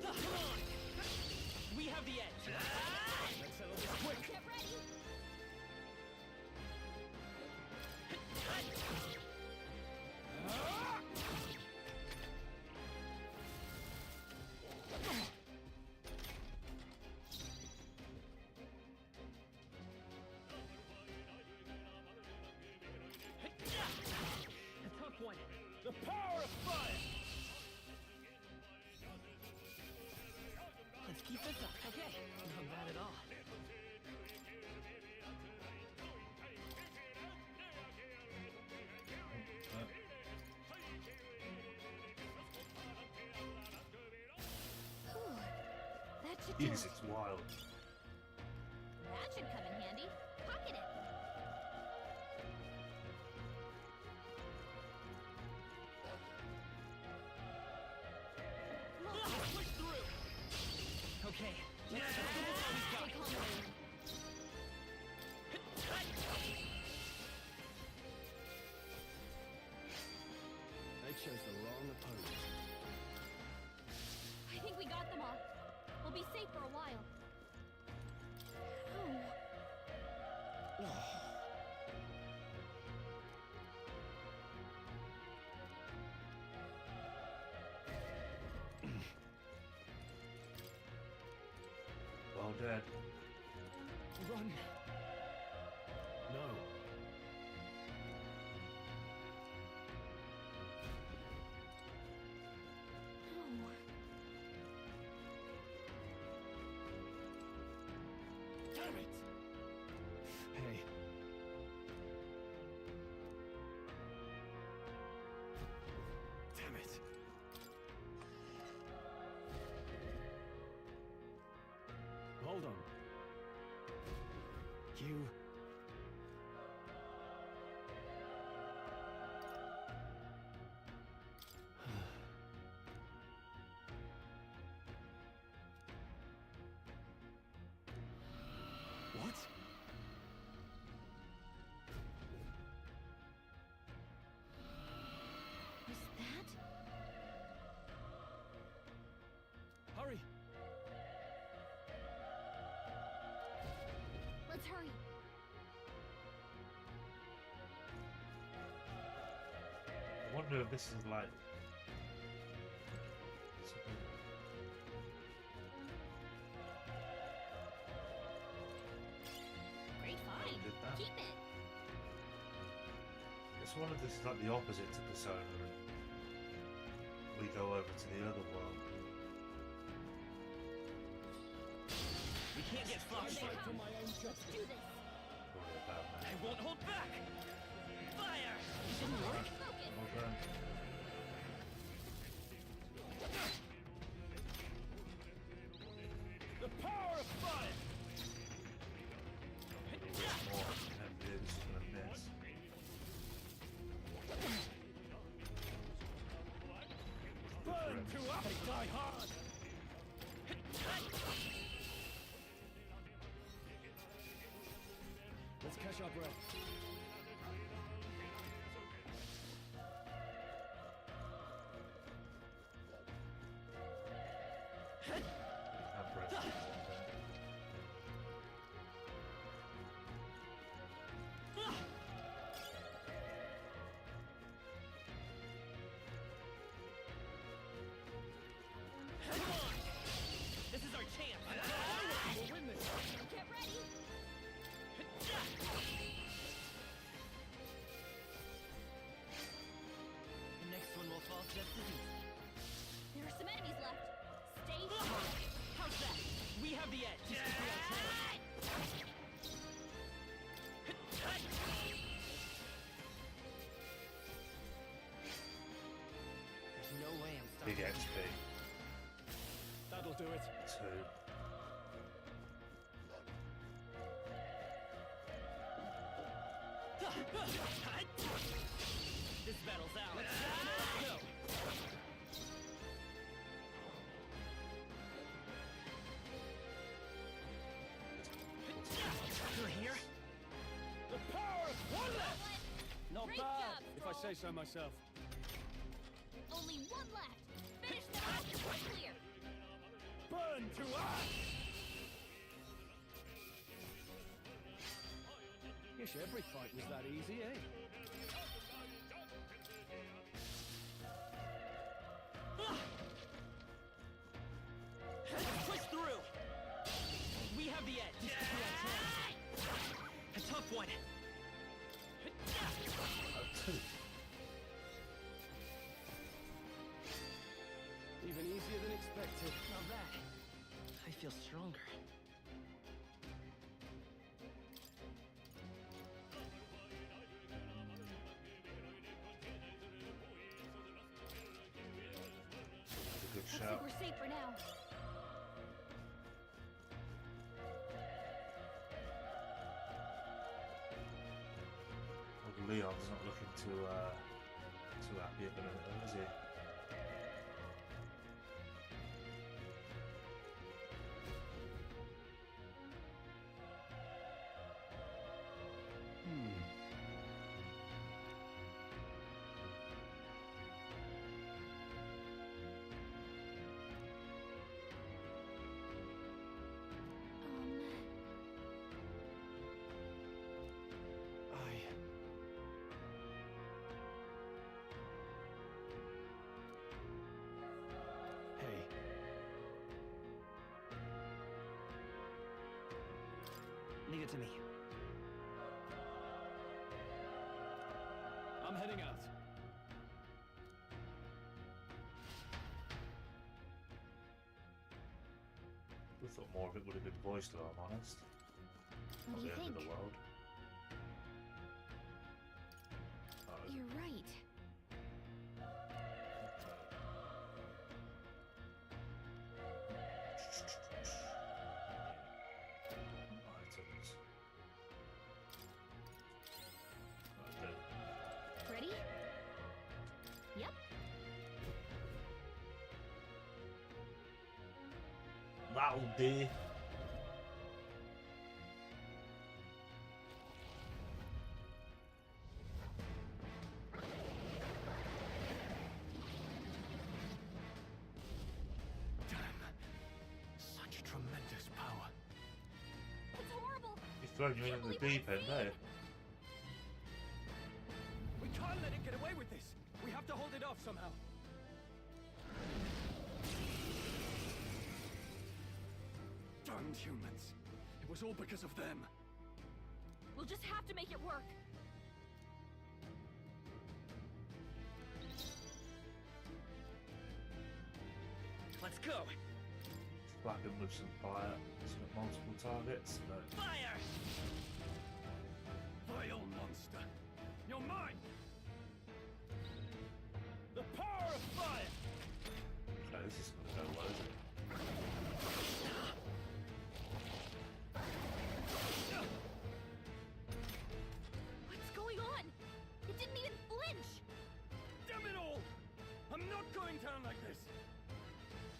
Come on! We have the edge! Let's settle this quick! Get ready! A tough one! The power of fire! Let's keep this up. Okay, not bad at all. That should do Yes, it. it's wild. That should come in handy. Pocket it. Push through! Okay, let's see what we've got. Stay calm, Raven. They chose the wrong opponent. I think we got them all. We'll be safe for a while. Oh. Well dead. Run! No. Damn it! Hey. Damn it! Hold on. You... What? Was that? Hurry! Let's hurry. I wonder if this is like. Great find. Did that. Keep it. It's one of this is like the opposite to Persona, and we go over to the other world. We can't get far. Here they come. Let's do this. Probably about I that. won't hold back! Fire! It didn't work? Focus. Well done. The power of fire! More and this and this. Burn to up! They die hard! Let's catch our breath. Have breath. do it. 2. This battle's ours. Let's go. You're here? The power of one left! Not Great bad, job, if I say so myself. Only one left. Finish them off and we're clear. Burn to ash! Guess every fight was that easy, eh? Push through. We have the edge. A tough one. 2. Even easier than expected. Not bad. I feel stronger. That's a good Looks shout. like we're safe for now. Well, Leon's not looking too happy at the minute, though, is he? Hey. Leave it to me. I'm heading out. I thought more of it would have been voiced, though, I'm honest. What do you Not the end of think? the world. You're right. Items. Right, Ready? Yep. that'll do. Such tremendous power. It's horrible. He's thrown you in the deep end there. We can't let it get away with this. We have to hold it off somehow. Damned humans. It was all because of them. We'll just have to make it work. Let's go. Slap him with some fire. He's got multiple targets. No. Fire! Vile monster. You're mine! The power of fire! Okay, this is going to go well, isn't it? What's going on? It didn't even flinch. Damn it all! I'm not going down like this!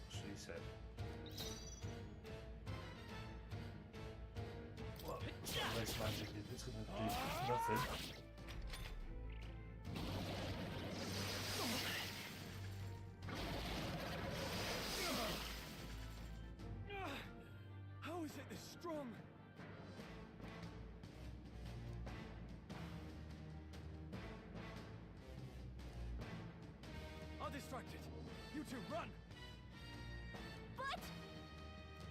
She said. Well, this magic is going to do nothing. How is it this strong? I'll distract it. You two run! But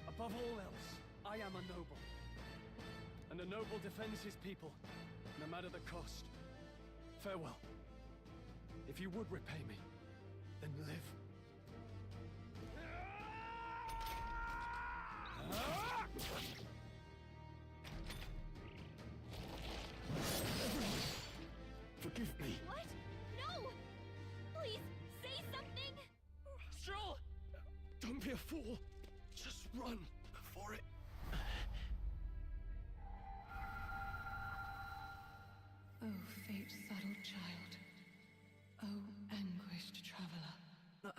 Above all else, I am a noble. And a noble defends his people, no matter the cost. Farewell. If you would repay me, then live. Forgive me. what? No! Please say something. Stroll! Don't be a fool. Run before it. Oh, fate-saddled child. Oh, anguished traveler.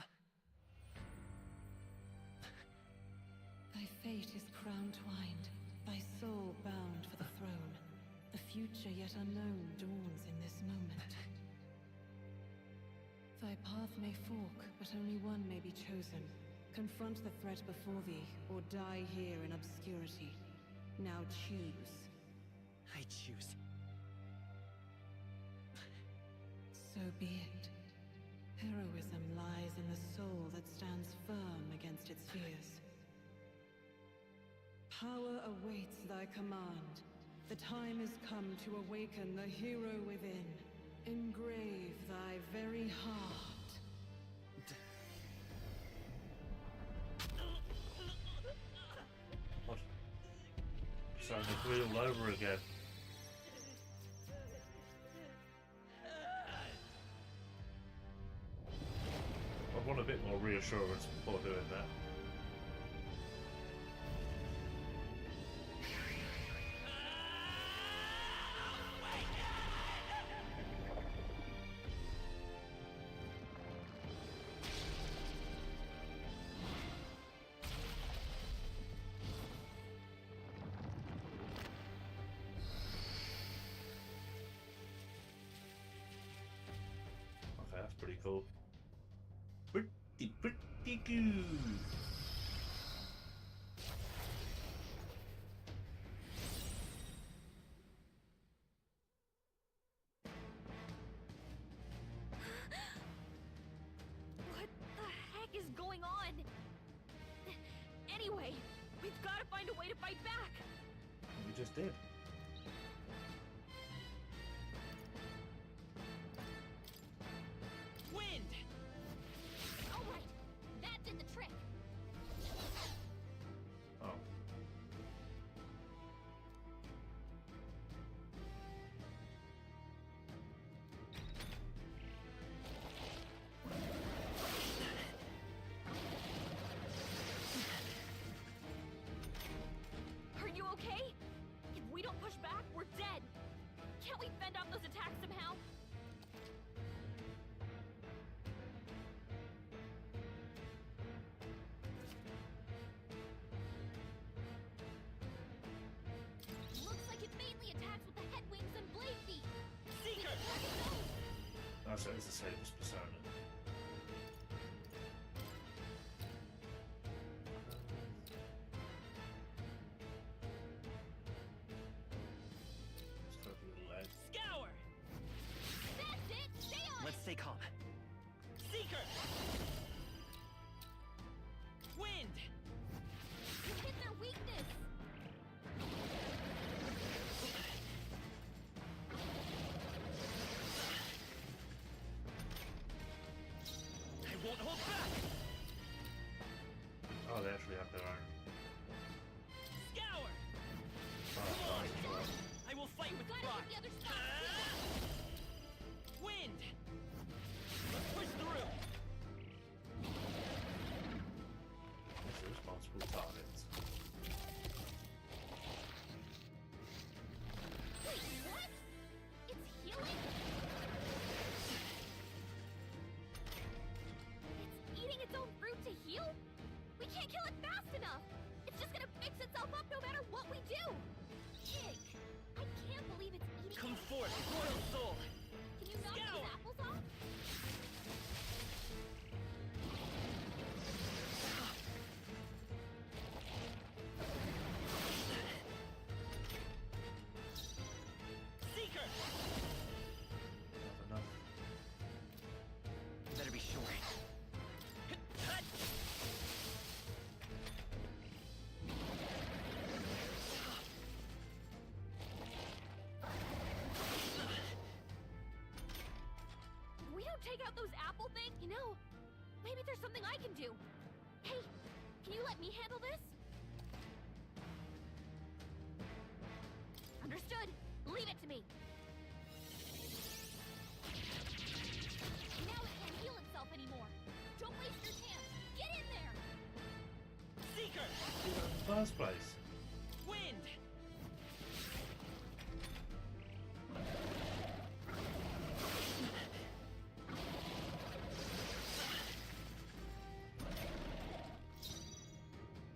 Thy fate is crown-twined, thy soul bound for the throne. The future yet unknown dawns in this moment. Thy path may fork, but only one may be chosen. Confront the threat before thee, or die here in obscurity. Now choose. I choose. So be it. Heroism lies in the soul that stands firm against its fears. Power awaits thy command. The time has come to awaken the hero within. Engrave thy very heart. What? Starting to bleed all over again. I want a bit more reassurance before doing that. Okay, that's pretty cool. Pretty good. What the heck is going on? Anyway, we've got to find a way to fight back. We just did. Wind! All right, that did the trick. Oh. Are you okay? If we don't push back, we're dead. Can't we fend off those attacks somehow? Looks like it mainly attacks with the head wings and blade feet. Seeker! That's the safest persona. Let's go for the leg. Scour! That's it! Stay on! Let's stay calm. Seeker! Wind! You hit their weakness! I won't hold back! Oh, they actually have their own. Scour! Oh, right. I will fight with Gotta pride. hit the other side! Wind! Let's push through! There's multiple targets. Wait, what? It's healing? It's eating its own fruit to heal? We can't kill it fast enough! It's just gonna fix itself up no matter what we do! Ick! I can't believe it's eating. Come forth, royal soul! Can you knock Scour! these apples off? Seeker! Not enough. Better be sure. If we don't take out those apple things, you know, maybe there's something I can do. Hey, can you let me handle this? Understood. Leave it to me. Now it can't heal itself anymore. Don't waste your chance. Get in there. Seeker! first place? Wind!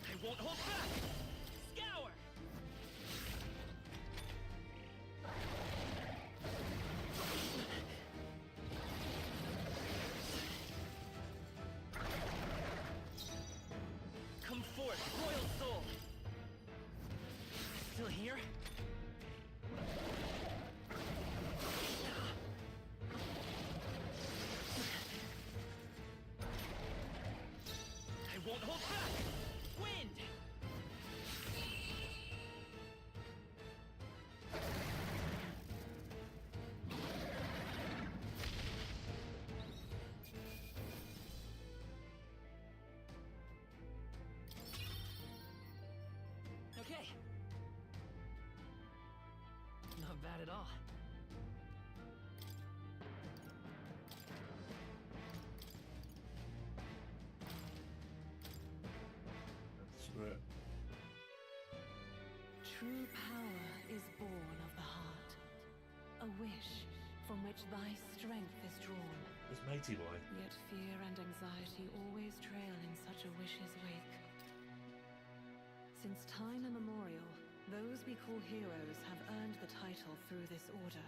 I won't hold back! Scour! Come forth, royal soul! Still here? I won't hold back! Wind! Okay. Not bad at all. That's right. True power is born of the heart. A wish from which thy strength is drawn. It's matey boy. Yet fear and anxiety always trail in such a wish's wake. Since time immemorial, those we call heroes have earned the title through this order.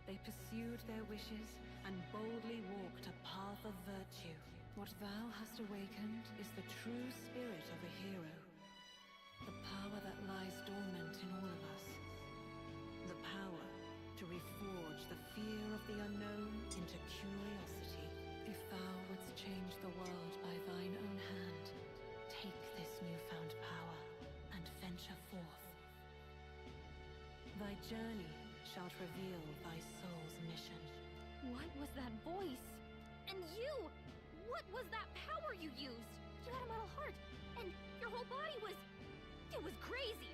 They pursued their wishes and boldly walked a path of virtue. What thou hast awakened is the true spirit of a hero. The power that lies dormant in all of us. The power to reforge the fear of the unknown into curiosity. If thou wouldst change the world by thine own hand, take this newfound power and venture forth. Thy journey shalt reveal thy soul's mission. What was that voice? And you! What was that power you used? You had a metal heart, and your whole body was... It was crazy!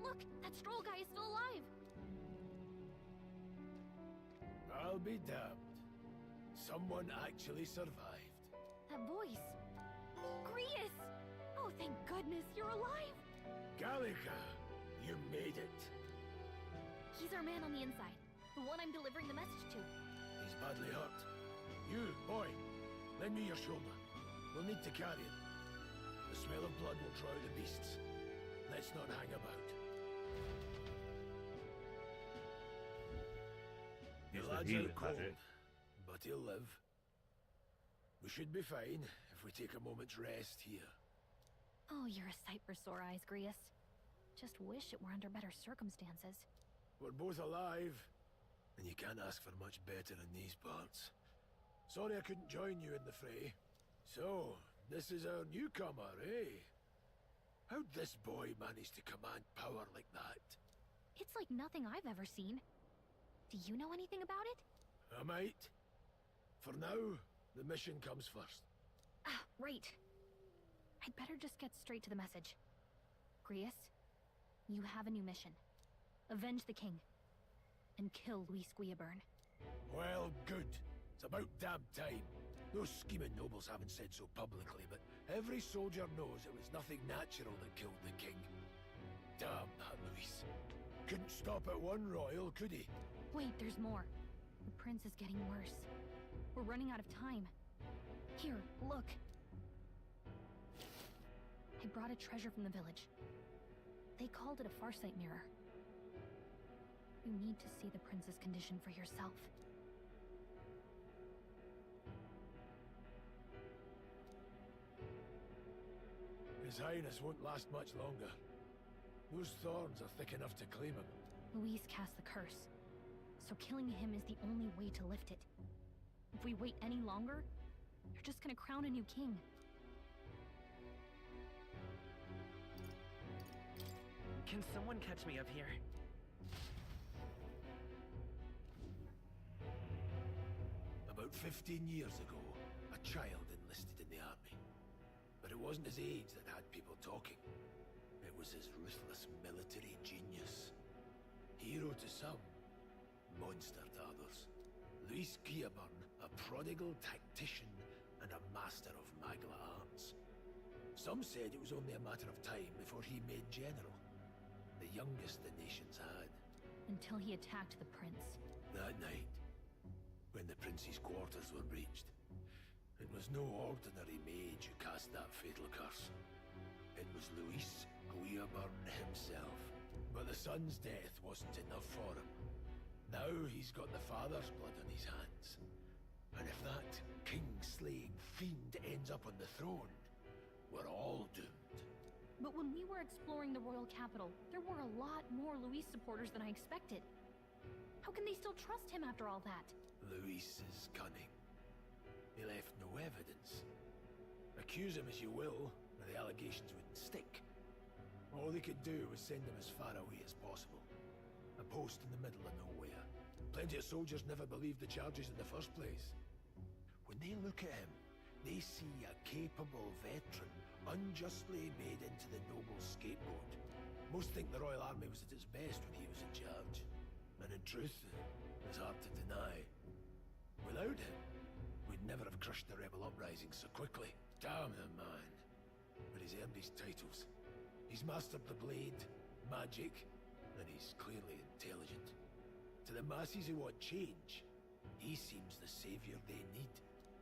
Look, that Stroll guy is still alive! I'll be damned. Someone actually survived. That voice... Grius! Oh, thank goodness, you're alive! Gallica, you made it. He's our man on the inside. The one I'm delivering the message to. He's badly hurt. You, boy, lend me your shoulder. We'll need to carry him. The smell of blood will draw out the beasts. Let's not hang about. The Use the lad's healing out cold, magic. but he'll live. We should be fine if we take a moment's rest here. Oh, you're a sight for sore eyes, Grius. Just wish it were under better circumstances. We're both alive, and you can't ask for much better in these parts. Sorry I couldn't join you in the fray. So, this is our newcomer, eh? How'd this boy manage to command power like that? It's like nothing I've ever seen. Do you know anything about it? I might. For now, the mission comes first. Ah, right. I'd better just get straight to the message. Grius, you have a new mission. Avenge the king. And kill Luis Guillaburn. Well, good. It's about damn time. Those scheming nobles haven't said so publicly, but every soldier knows it was nothing natural that killed the king. Damn that Luis. Couldn't stop at one royal, could he? Wait, there's more. The prince is getting worse. We're running out of time. Here, look. I brought a treasure from the village. They called it a farsight mirror. You need to see the prince's condition for yourself. His Highness won't last much longer. Those thorns are thick enough to claim him. Luis cast the curse, so killing him is the only way to lift it. If we wait any longer, you're just gonna crown a new king. Can someone catch me up here? About 15 years ago, a child enlisted in the army. But it wasn't his age that had people talking. It was his ruthless military genius. Hero to some, monster to others. Luis Guillaburn, a prodigal tactician and a master of Magla arts. Some said it was only a matter of time before he made general, the youngest the nations had. Until he attacked the prince. That night, when the prince's quarters were breached, it was no ordinary mage who cast that fatal curse. It was Luis Guillaburn himself. But the son's death wasn't enough for him. Now he's got the father's blood on his hands. And if that king-slaying fiend ends up on the throne, we're all doomed. But when we were exploring the royal capital, there were a lot more Luis supporters than I expected. How can they still trust him after all that? Luis is cunning. He left no evidence. Accuse him as you will, but the allegations wouldn't stick. All they could do was send him as far away as possible. A post in the middle of nowhere. Plenty of soldiers never believed the charges in the first place. When they look at him, they see a capable veteran unjustly made into the noble scapegoat. Most think the Royal Army was at its best when he was in charge. And in truth, it's hard to deny. Without him, we'd never have crushed the rebel uprising so quickly. Damn the man. But he's earned his titles. He's mastered the blade, magic, and he's clearly intelligent. To the masses who want change, he seems the savior they need.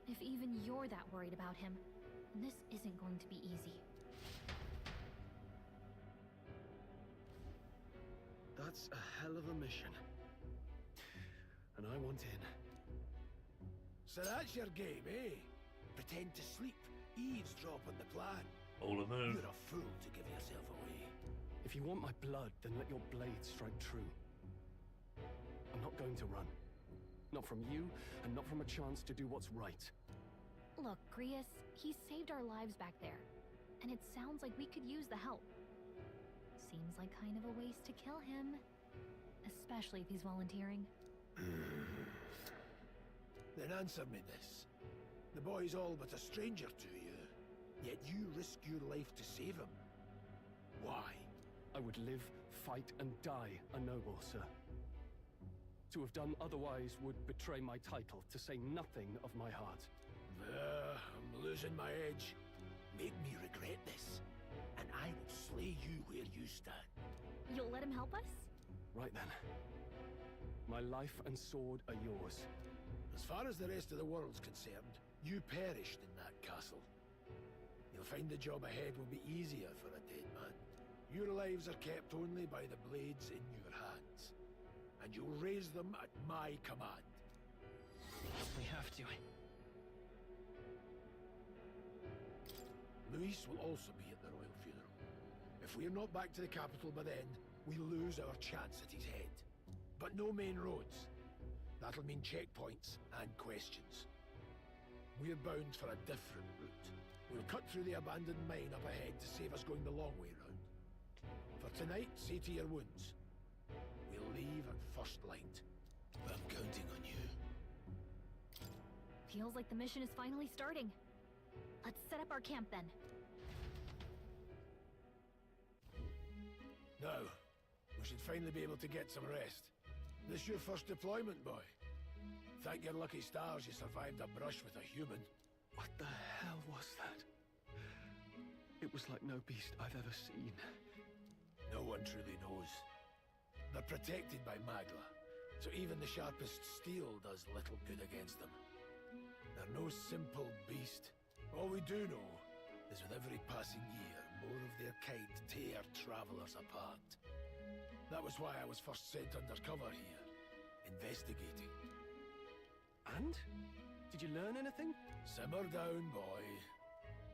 If even you're that worried about him, this isn't going to be easy. That's a hell of a mission. And I want in. So that's your game, eh? Pretend to sleep, eavesdrop on the plan. All of them. You're a fool to give yourself away. If you want my blood, then let your blade strike true. I'm not going to run. Not from you, and not from a chance to do what's right. Look, Grius, he saved our lives back there. And it sounds like we could use the help. Seems like kind of a waste to kill him. Especially if he's volunteering. Then answer me this. The boy's all but a stranger to you, yet you risk your life to save him. Why? I would live, fight, and die a noble, sir. To have done otherwise would betray my title, to say nothing of my heart. I'm losing my edge. Make me regret this, and I will slay you where you stand. You'll let him help us? Right then. My life and sword are yours. As far as the rest of the world's concerned, you perished in that castle. You'll find the job ahead will be easier for a dead man. Your lives are kept only by the blades in your hands. And you'll raise them at my command. We have to. Luis will also be at the royal funeral. If we're not back to the capital by then, we lose our chance at his head. But no main roads. That'll mean checkpoints and questions. We're bound for a different route. We'll cut through the abandoned mine up ahead to save us going the long way round. For tonight, see to your wounds. We'll leave at first light. I'm counting on you. Feels like the mission is finally starting. Let's set up our camp then. Now, we should finally be able to get some rest. This your first deployment, boy? Thank your lucky stars you survived a brush with a human. What the hell was that? It was like no beast I've ever seen. No one truly knows. They're protected by Magla, so even the sharpest steel does little good against them. They're no simple beast. All we do know is with every passing year, more of their kind tear travelers apart. That was why I was first sent undercover here, investigating. And? Did you learn anything? Simmer down, boy.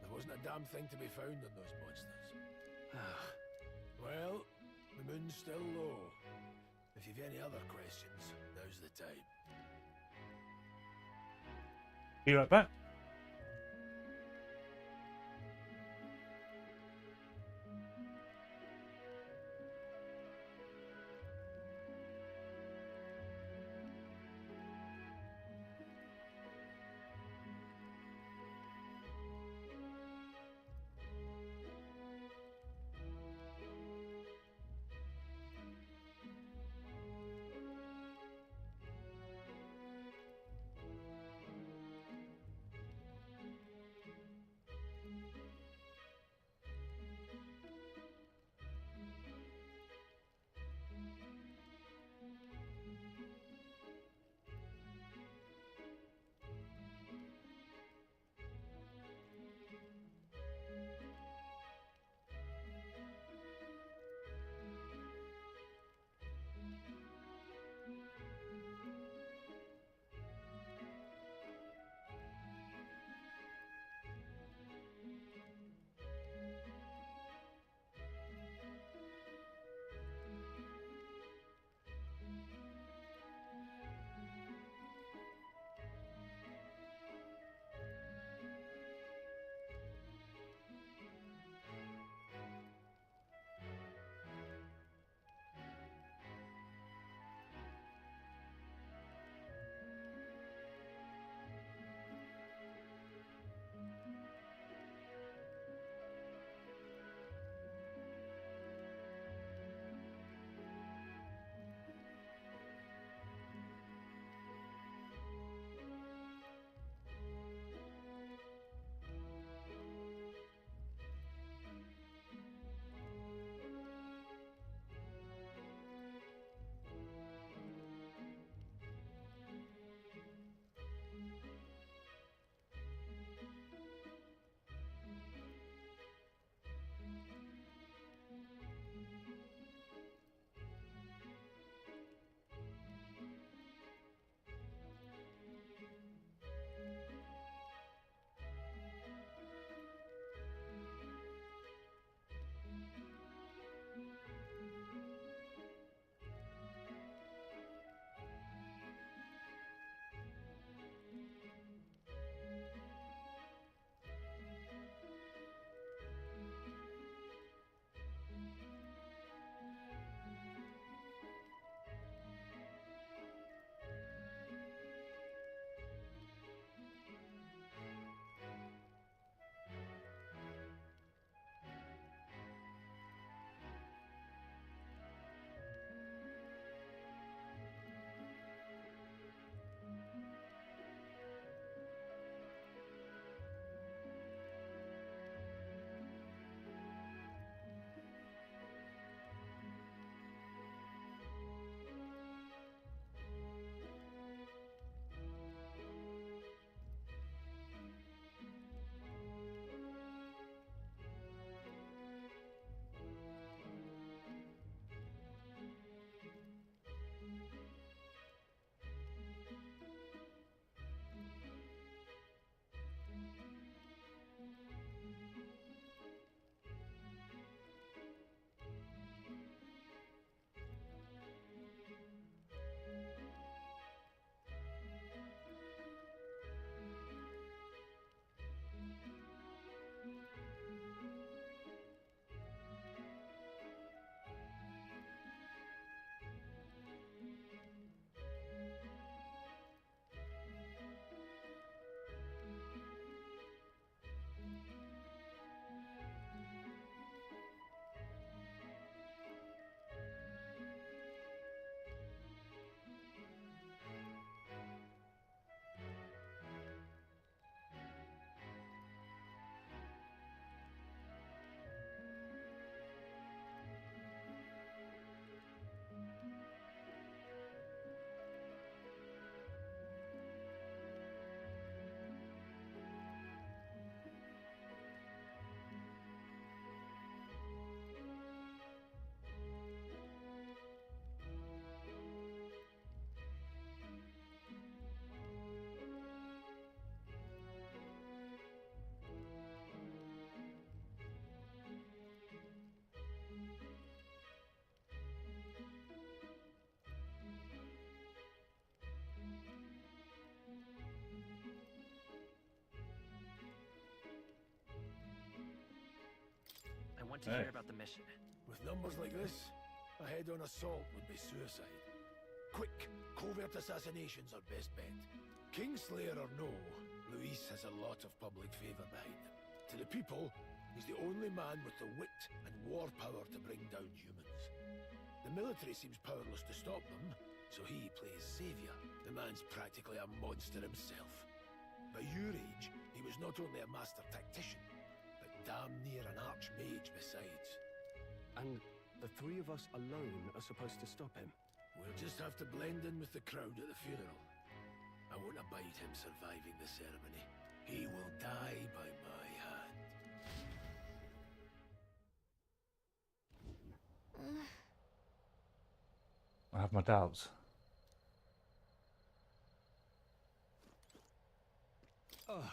There wasn't a damn thing to be found on those monsters. Well, the moon's still low. If you've any other questions, now's the time. Be right back. want to hear about the mission. With numbers like this, a head-on assault would be suicide. Quick, covert assassinations are best bet. Kingslayer or no, Luis has a lot of public favor behind him. To the people, he's the only man with the wit and war power to bring down humans. The military seems powerless to stop them, so he plays savior. The man's practically a monster himself. By your age, he was not only a master tactician, but damn near an archmage besides. And the three of us alone are supposed to stop him? We'll just have to blend in with the crowd at the funeral. I won't abide him surviving the ceremony. He will die by my hand. I have my doubts. Ugh.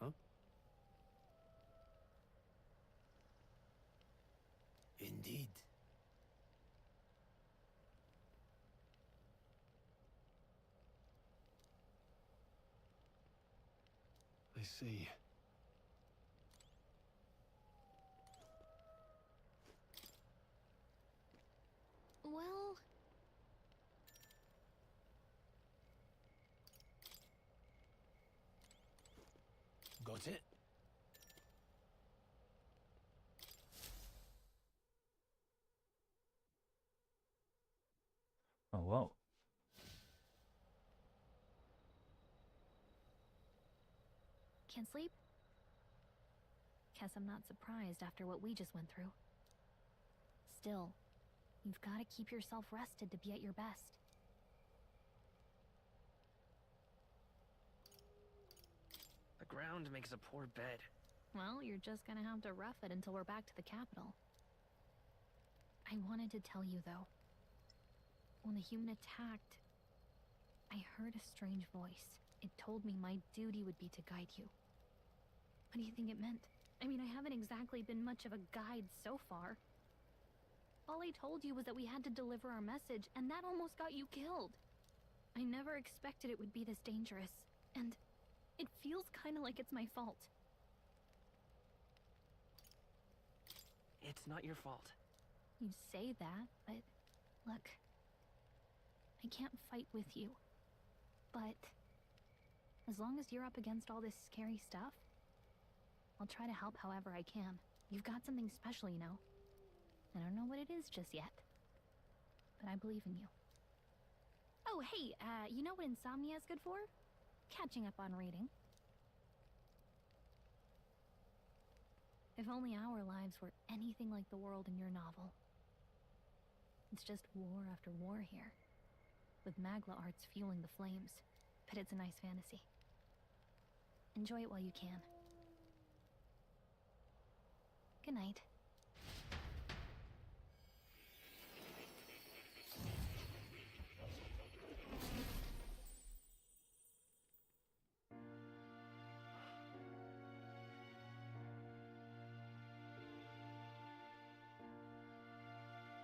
Huh? Indeed. I see. Well, Got it? Oh, well. can't sleep? Guess I'm not surprised after what we just went through. Still, you've got to keep yourself rested to be at your best. The ground makes a poor bed. Well, you're just gonna have to rough it until we're back to the capital. I wanted to tell you, though. When the human attacked, I heard a strange voice. It told me my duty would be to guide you. What do you think it meant? I mean, I haven't exactly been much of a guide so far. All I told you was that we had to deliver our message, and that almost got you killed. I never expected it would be this dangerous, and it feels kind of like it's my fault. It's not your fault. You say that, but look, I can't fight with you. But as long as you're up against all this scary stuff, I'll try to help however I can. You've got something special, you know. I don't know what it is just yet, but I believe in you. Oh, hey, you know what insomnia is good for? Catching up on reading. If only our lives were anything like the world in your novel. It's just war after war here, with Magla arts fueling the flames, but it's a nice fantasy. Enjoy it while you can. Good night.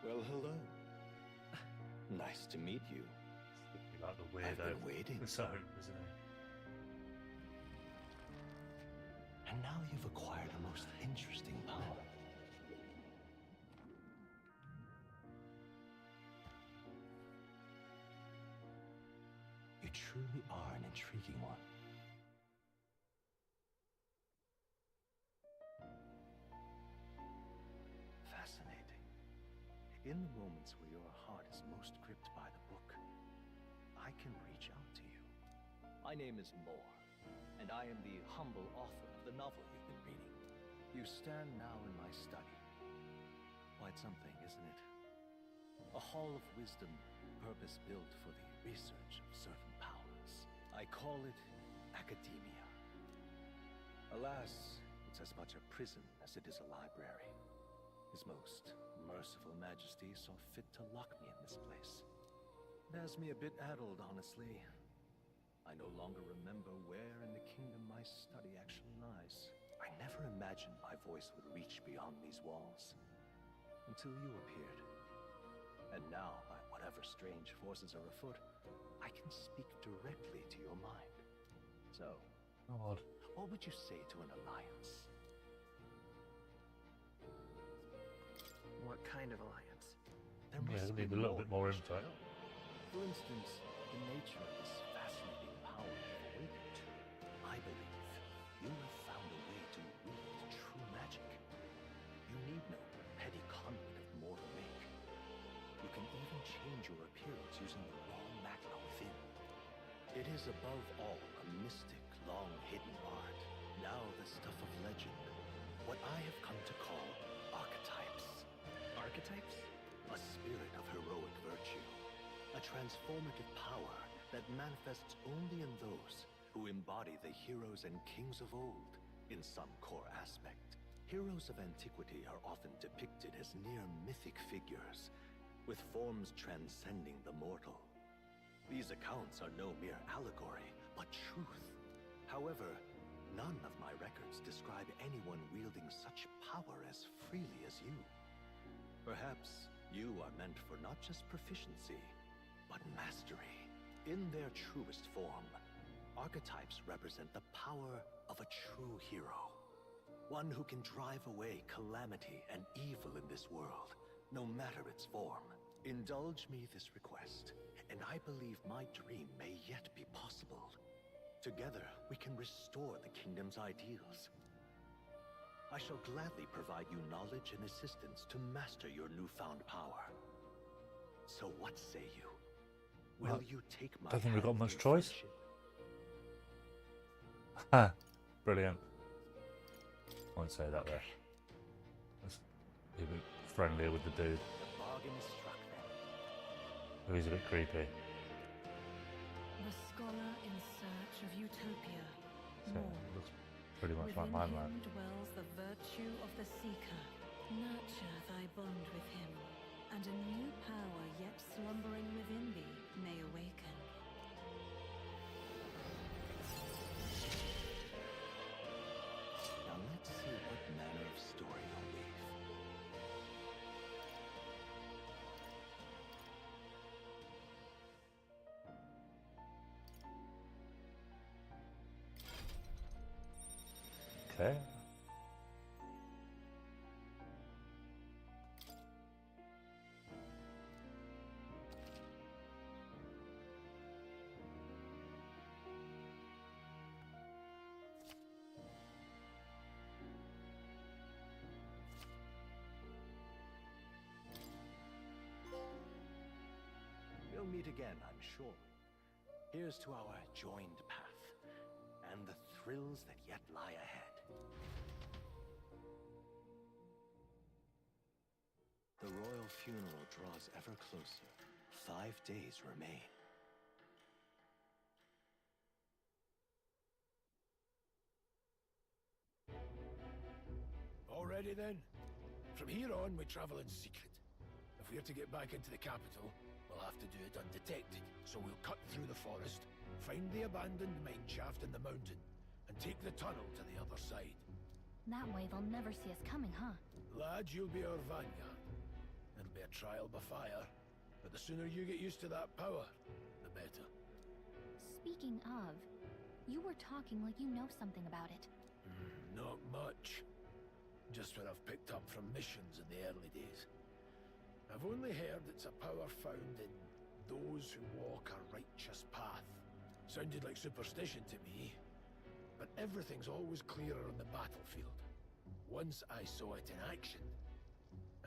Well, hello. Nice to meet you. You like the weirdo. I've been waiting. So, isn't it? And now you've acquired a most interesting power. You truly are an intriguing one. Fascinating. In the moments where your heart is most gripped by the book, I can reach out to you. My name is Moore, and I am the humble author of the novel you've been reading. You stand now in my study. Quite something, isn't it? A hall of wisdom, purpose-built for the research of certain powers. I call it academia. Alas, it's as much a prison as it is a library. His most merciful majesty saw fit to lock me in this place. It has me a bit addled, honestly. I no longer remember where in the kingdom my study actually lies. I never imagined my voice would reach beyond these walls. Until you appeared. And now, by whatever strange forces are afoot, I can speak directly to your mind. So, Odd. what would you say to an alliance? What kind of alliance? There Yeah, must we need be a little bit more you should info. know. For instance, the nature of this fascinating power you've awakened. I believe you have found a way to wield true magic. You need no petty conduit of mortal make. You can even change your appearance using the raw magma within. It is above all a mystic, long-hidden art, now the stuff of legend. What I have come to call archetypes. Archetypes? A spirit of heroic virtue. A transformative power that manifests only in those who embody the heroes and kings of old in some core aspect. Heroes of antiquity are often depicted as near mythic figures, with forms transcending the mortal. These accounts are no mere allegory, but truth. However, none of my records describe anyone wielding such power as freely as you. Perhaps you are meant for not just proficiency, but mastery. In their truest form, archetypes represent the power of a true hero. One who can drive away calamity and evil in this world, no matter its form. Indulge me this request, and I believe my dream may yet be possible. Together, we can restore the kingdom's ideals. I shall gladly provide you knowledge and assistance to master your newfound power. So what say you? Will you take my Don't think we've got hand much in choice. friendship? Ha! Brilliant. I won't say that there. Let's be a bit friendlier with the dude. The bargain is struck then. Oh, he's a bit creepy. The scholar in search of utopia. So More. it looks pretty much like Within my him man. dwells the virtue of the seeker. Nurture thy bond with him, and a new power yet slumbering within thee may awaken. Now let's see what manner of story you'll weave. Okay. We'll meet again, I'm sure. Here's to our joined path, and the thrills that yet lie ahead. The royal funeral draws ever closer. 5 days remain. Already then? From here on, we travel in secret. If we're to get back into the capital, we'll have to do it undetected. So we'll cut through the forest, find the abandoned mine shaft in the mountain, and take the tunnel to the other side. That way they'll never see us coming, huh? Lad, you'll be our vanguard. It'll be a trial by fire, but the sooner you get used to that power, the better. Speaking of, you were talking like you know something about it. Not much. Just what I've picked up from missions in the early days. I've only heard it's a power found in those who walk a righteous path. Sounded like superstition to me, but everything's always clearer on the battlefield. Once I saw it in action,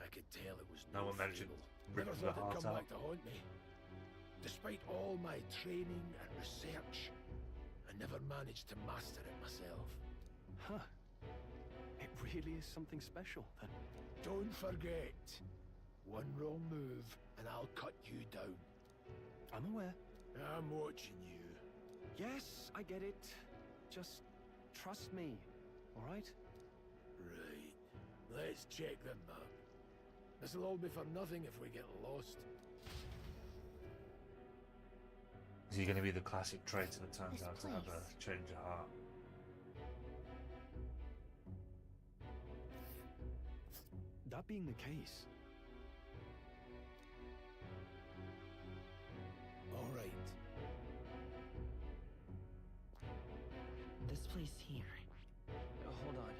I could tell it was No no one mentioned fool. ripping Never the thought it'd heart come out. back to haunt me. Despite all my training and research, I never managed to master it myself. Huh. It really is something special, then. Don't forget, one wrong move and I'll cut you down. I'm aware. I'm watching you. Yes, I get it. Just trust me, all right? Right. Let's check the map. This'll all be for nothing if we get lost. Is he going to be the classic traitor that turns This out to have a place. change of heart? That being the case, All right. This place here. Hold on.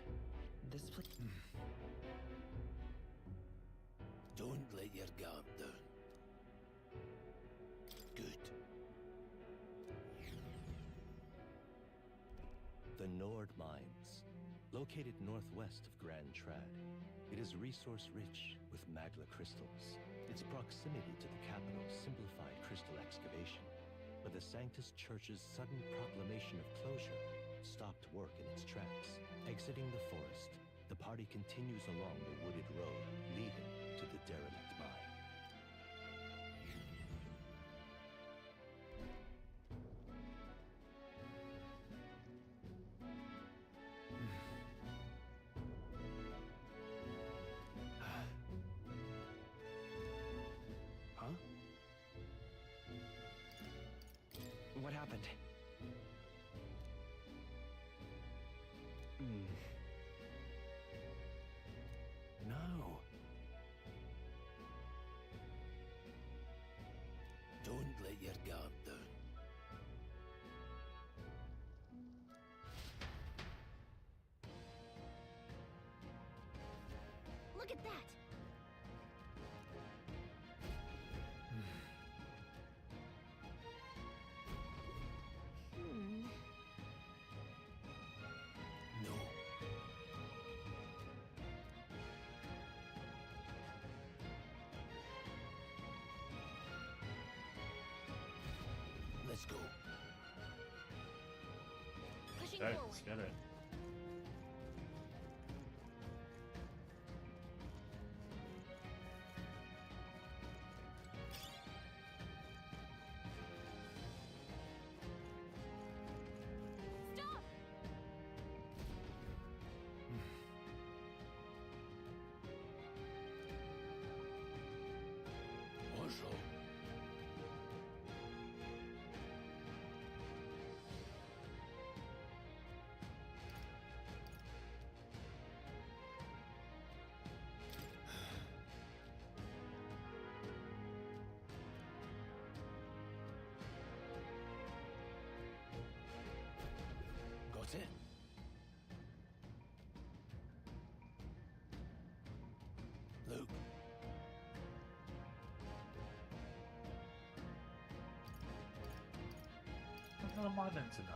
This place. Don't let your guard down. Good. The Nord Mines, located northwest of Grand Trad. It is resource-rich with magla crystals. Its proximity to the capital simplified crystal excavation, but the Sanctus Church's sudden proclamation of closure stopped work in its tracks. Exiting the forest, the party continues along the wooded road leading to the derelict mine. huh? What happened? No. Don't let your guard down. Look at that! No. Let's go. Pushing Okay, forward. let's get it. Stop! Marshal. Got it? Luke. What the hell am I meant to know?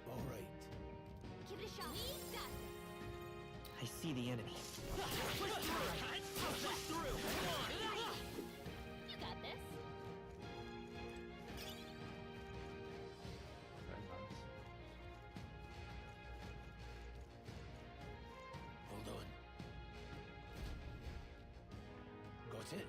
All right. Give it a shot. We got this. I see the enemy. You got this. Very nice. Hold on. Got it?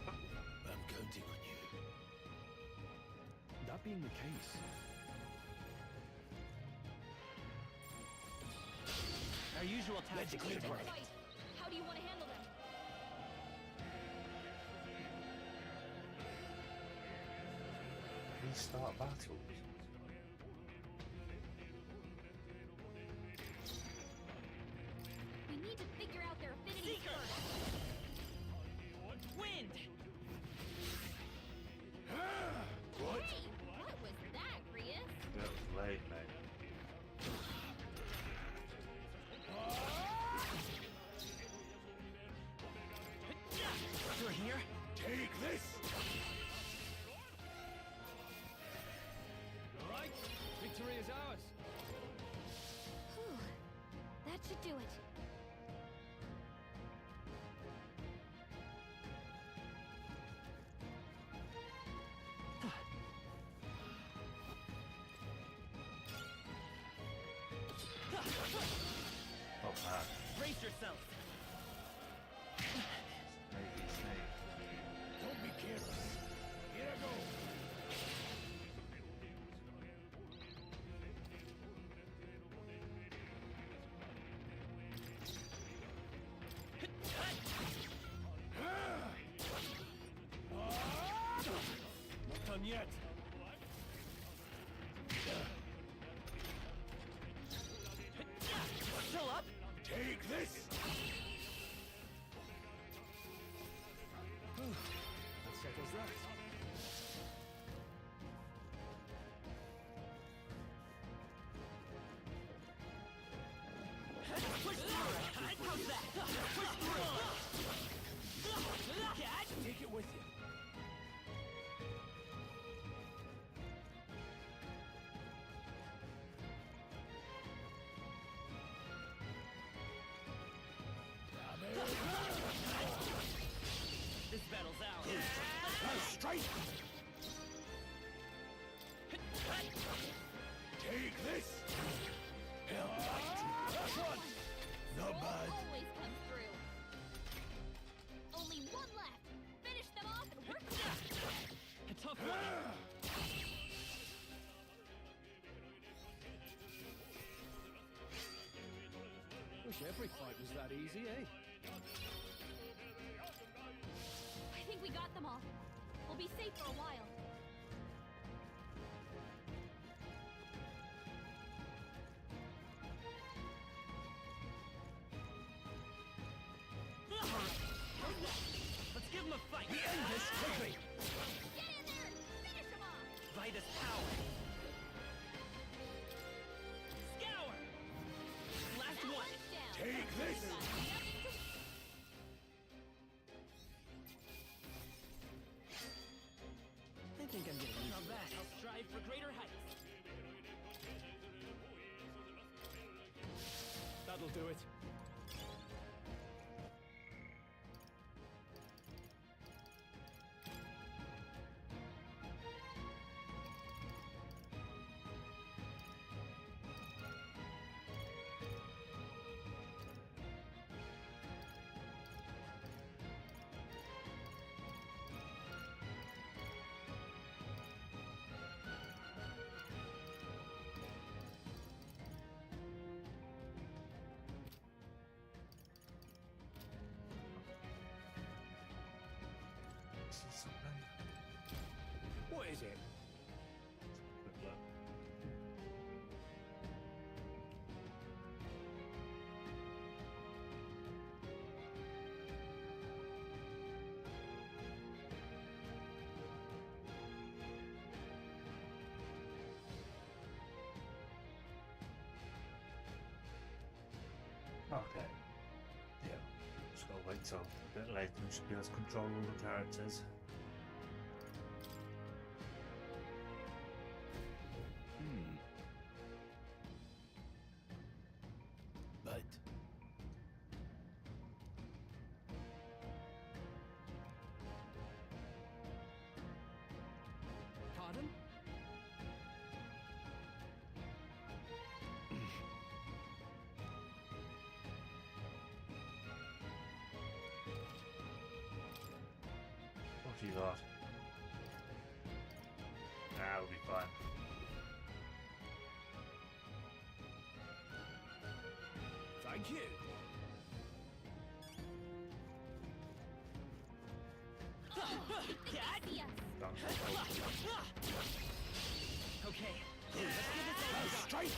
I'm counting on you. That being the case, Our usual tactics should work. Fight. How do you want to handle them? Restart battles. We need to figure out their affinity first. should do it. Oh, man. Brace yourself. Snake. Don't be careless. Here I go. Not done yet. Still up? Take this. That settles that. Push through. How's that? Push through. Catch. Take it with you. This battle's ours. Straight. Take this. That's one. Not bad. Always comes through. Only one left. Finish them off and we're clear. A tough one. Wish every fight was that easy, eh? I think we got them all. We'll be safe for a while. Let's give him a fight. We end this quickly. Get in there and finish them off. Vitus power. Scour. Last one. Down. Take this. I think I'm getting used to that. I'll strive for greater heights. That'll do it. Something. What is it? Quick look. Okay. Yeah. Just gotta wait till a bit later and should be able to control all the characters. But Pardon? What have you got? Nah, we'll be fine. thank you. Yes. Done. Okay. Let's give this all we got. Straight.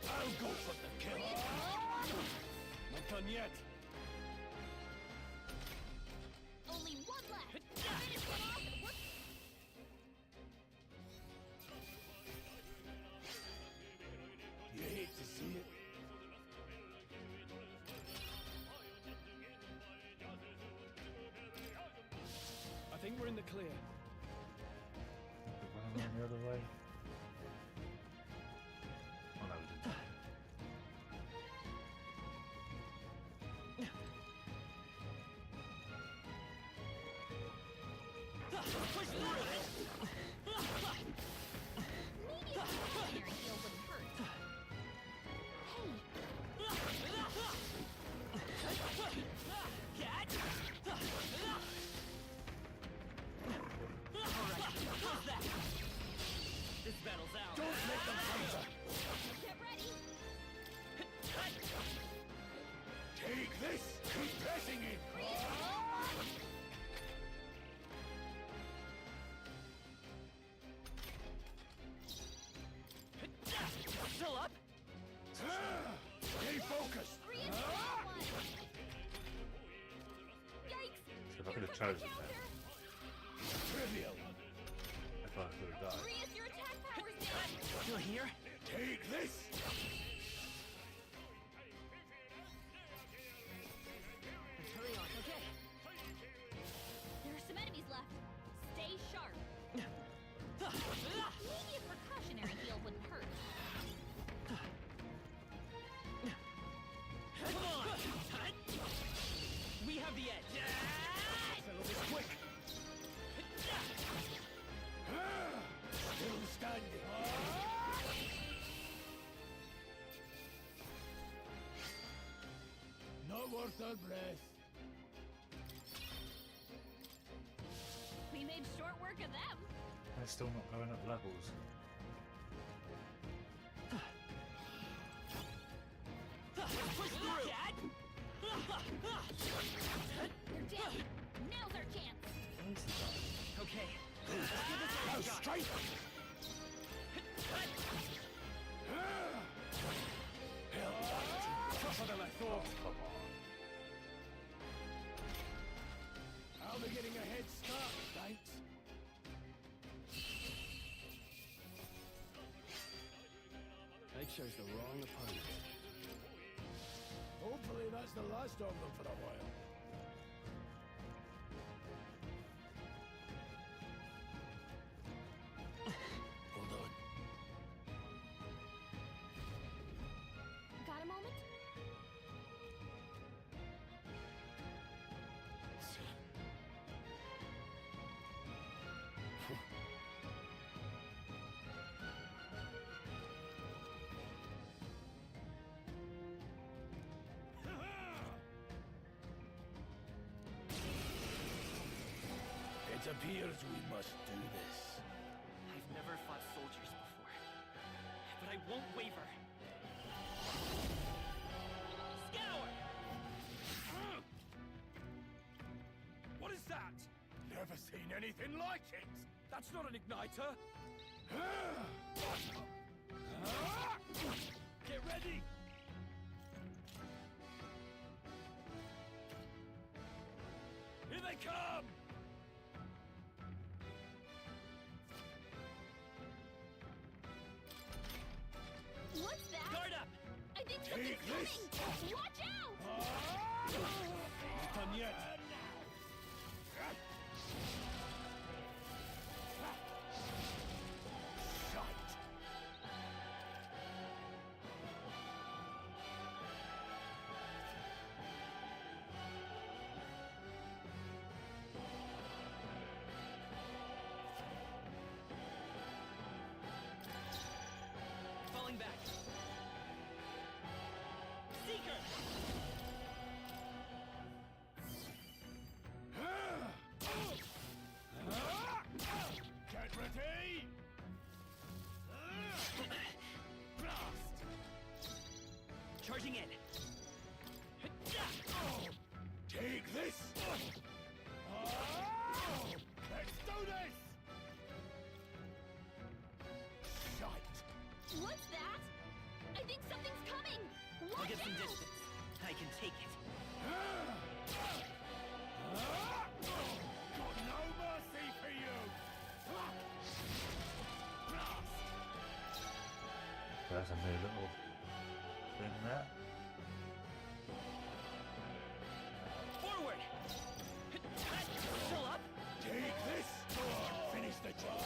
I'll go for the kill. Not done yet. Only one left. Finish them off and we're... You hate to see it. I think we're in the clear. Running the other way. Maybe a cautionary heal wouldn't hurt. Catch! Alright, how's that? This battle's out. Don't let them counter! Get ready! Take this! Keep pressing it! Still up? Stay focused! Yikes! So if I could have chosen that, Trivial! if I could have died. Rias, your attack power's down! Still here? Take this! Hurry on, okay. There are some enemies left. Stay sharp. Maybe a precautionary heal wouldn't hurt. Come on! We have the edge. Settle this quick! Still standing! Not worth our breath. We made short work of them. They're still not going up levels. Push through! You're down. Now's our chance. Okay. Let's give this Now a shot. strike! Tougher than I thought. Come on. I'll be getting a head start, thanks. They chose the wrong opponent. Hopefully that's the last of them for a while. Hold on. Got a moment? It appears we must do this. I've never fought soldiers before, but I won't waver. Scour! What is that? Never seen anything like it! That's not an igniter! Get ready! Here they come! What's that? Guard up! I think something's Take this! coming! Watch out! Not done yet! Shite! Falling back. Seeker! Get ready! Charging in. Take this! Let's do this! Shite! What's that? I think something's coming! Watch I'll get some out! distance. I can take it. Got no mercy for you! There's a new little thing there. Forward! Still up? Take this! Go on, finish the job!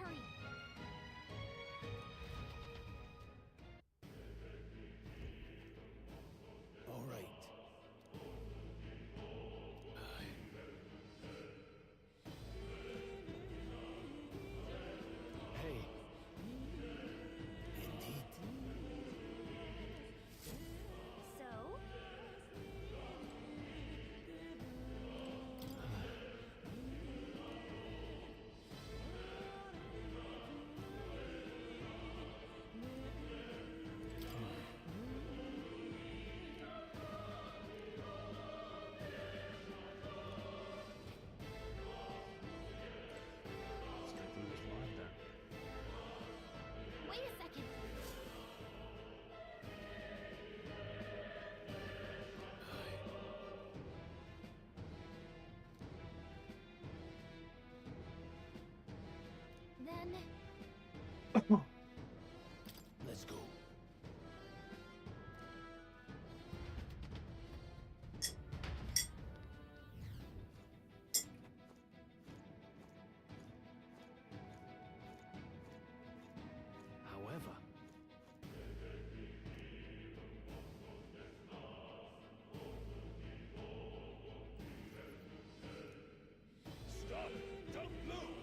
hurry. All right. Hey. Indeed. So? Let's go through this line then. Wait a second. Then Let's go. However, Stop! Don't move!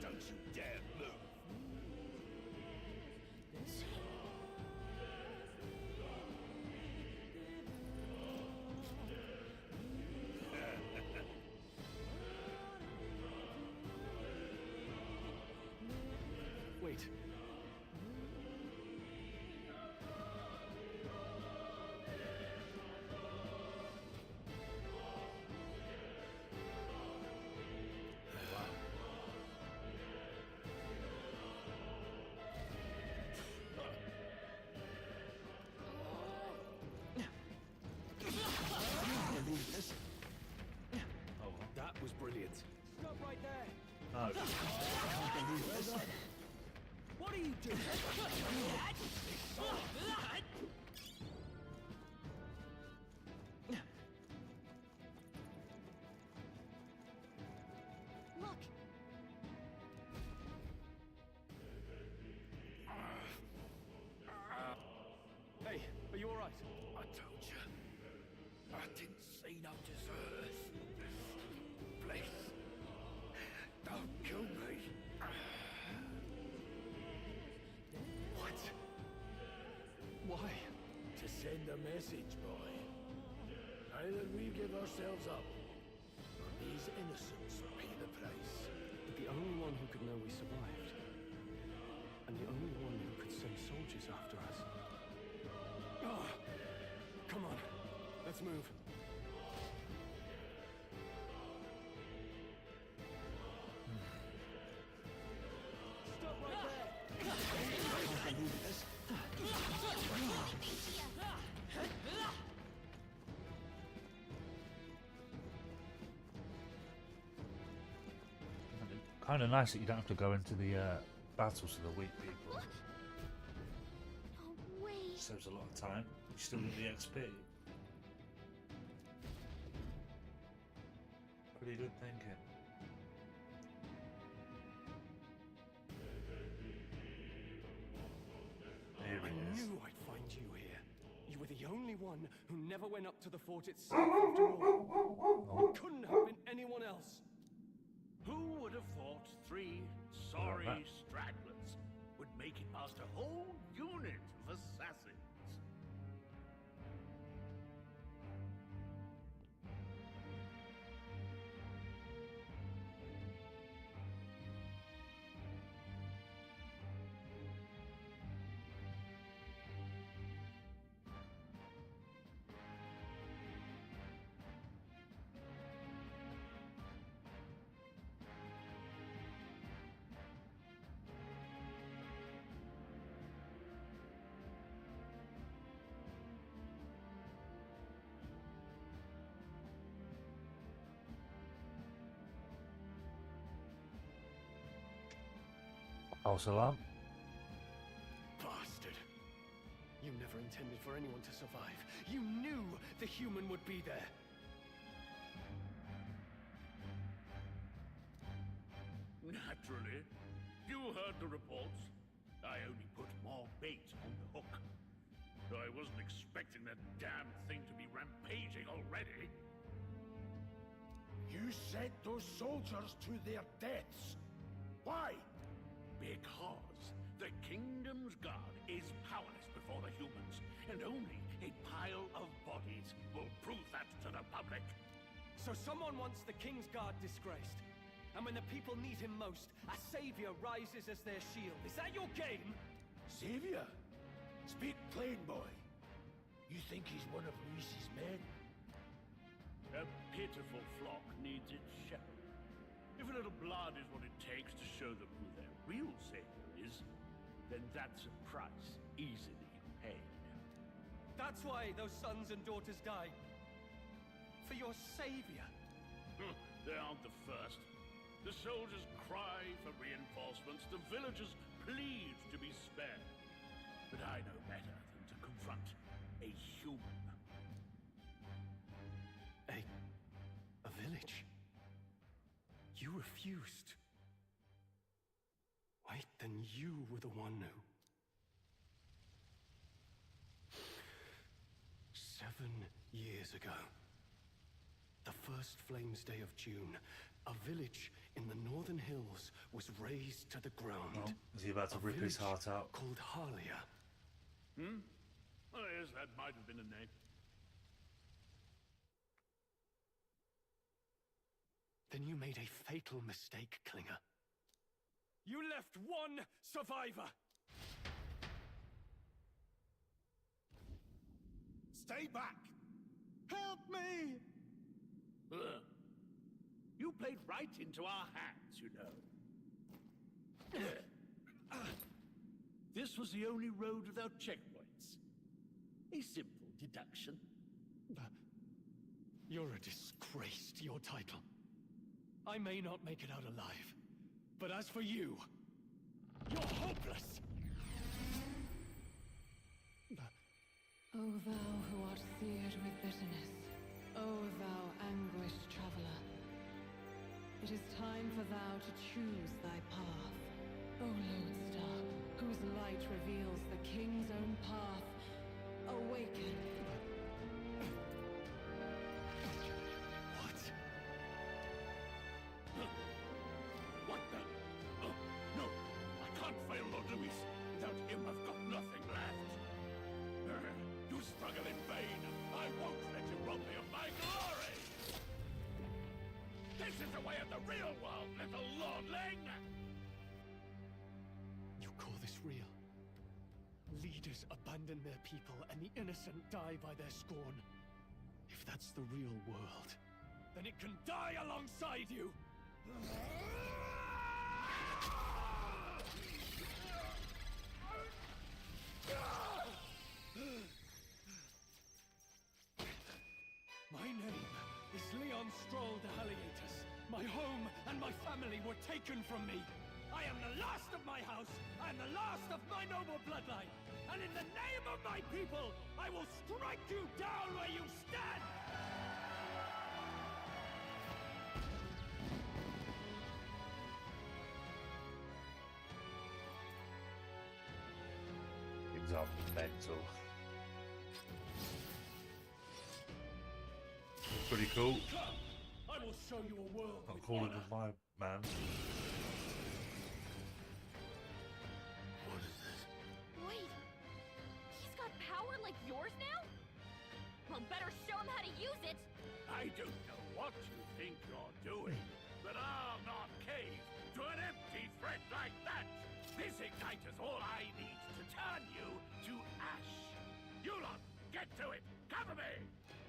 Don't you dare move! wait. Believe this? Oh, That was brilliant. Stop right there! oh. Can't believe this. What are you doing? look. Hey, are you all right? I told you. I didn't see no deserters. Please. Don't kill me. What? Why? To send a message, boy. Either we give ourselves up, or these innocents pay the price. But the only one who could know we survived, and the only one who could send soldiers after us. Oh, come on, let's move. Stop right there! I can't believe this. Kind of nice that you don't have to go into the battles of the weak people. No way. Saves a lot of time. You still get the XP. Pretty good thinking. Here I he is. knew I'd find you here. You were the only one who never went up to the fort itself after all. It couldn't have been anyone else. Who would have thought three sorry stragglers would make it past a whole unit of assassins? False alarm. Bastard. You never intended for anyone to survive. You knew the human would be there. Naturally. You heard the reports. I only put more bait on the hook. I wasn't expecting that damn thing to be rampaging already. You sent those soldiers to their deaths. Why? Because the Kingdom's Guard is powerless before the humans, and only a pile of bodies will prove that to the public. So someone wants the King's Guard disgraced, and when the people need him most, a savior rises as their shield. Is that your game? Savior? Speak plain, boy. You think he's one of Luis's men? A pitiful flock needs its shepherd. If a little blood is what it takes to show them who their real savior is, then that's a price easily paid. That's why those sons and daughters died. For your savior. They aren't the first. The soldiers cry for reinforcements, the villagers plead to be spared. But I know better than to confront a human. A village? You refused. Wait, then you were the one who... 7 years ago, the first Flames Day of June, a village in the Northern Hills was razed to the ground. Oh, is he about to rip his heart out? Called Harlia. Oh yes, that might have been a name. Then you made a fatal mistake, Klinger. You left one survivor! Stay back! Help me! You played right into our hands, you know. This was the only road without checkpoints. A simple deduction. You're a disgrace to your title. I may not make it out alive, but as for you, you're hopeless! O thou who art seared with bitterness, O thou anguished traveler, it is time for thou to choose thy path. O lodestar, whose light reveals the king's own path, awaken. What the? Oh, no! I can't fail Lord Louis. Without him, I've got nothing left. You struggle in vain. I won't let you rob me of my glory! This is the way of the real world, little lordling! You call this real? Leaders abandon their people and the innocent die by their scorn. If that's the real world, then it can die alongside you! My name is Leon Stroll de Halietus. My home and my family were taken from me. I am the last of my house. I am the last of my noble bloodline. And in the name of my people, I will strike you down where you stand! Example mental. Pretty cool. I will show you a world. Not calling with my man. What is this? Wait, he's got power like yours now? Well, better show him how to use it. I don't know what you think you're doing, but I'll not cave to an empty threat like that! This ignite is all I need to turn you to ash! You lot, get to it! Cover me!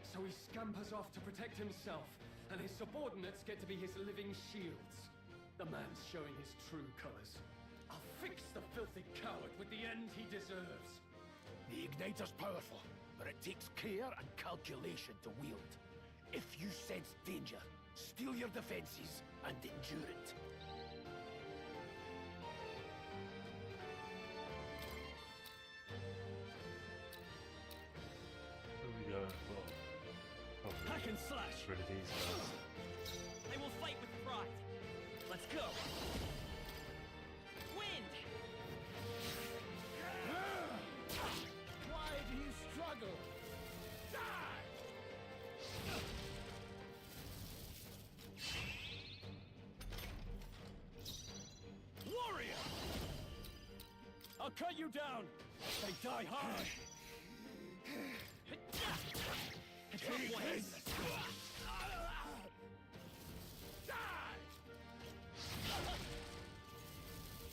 So he scampers off to protect himself, and his subordinates get to be his living shields. The man's showing his true colors. I'll fix the filthy coward with the end he deserves. The igniter's powerful, but it takes care and calculation to wield. If you sense danger, steel your defenses and endure it. Where are we going? Well, Hack and slash! rid of these guys. They will fight with pride. Let's go. cut you down! They die hard! Take this! Die!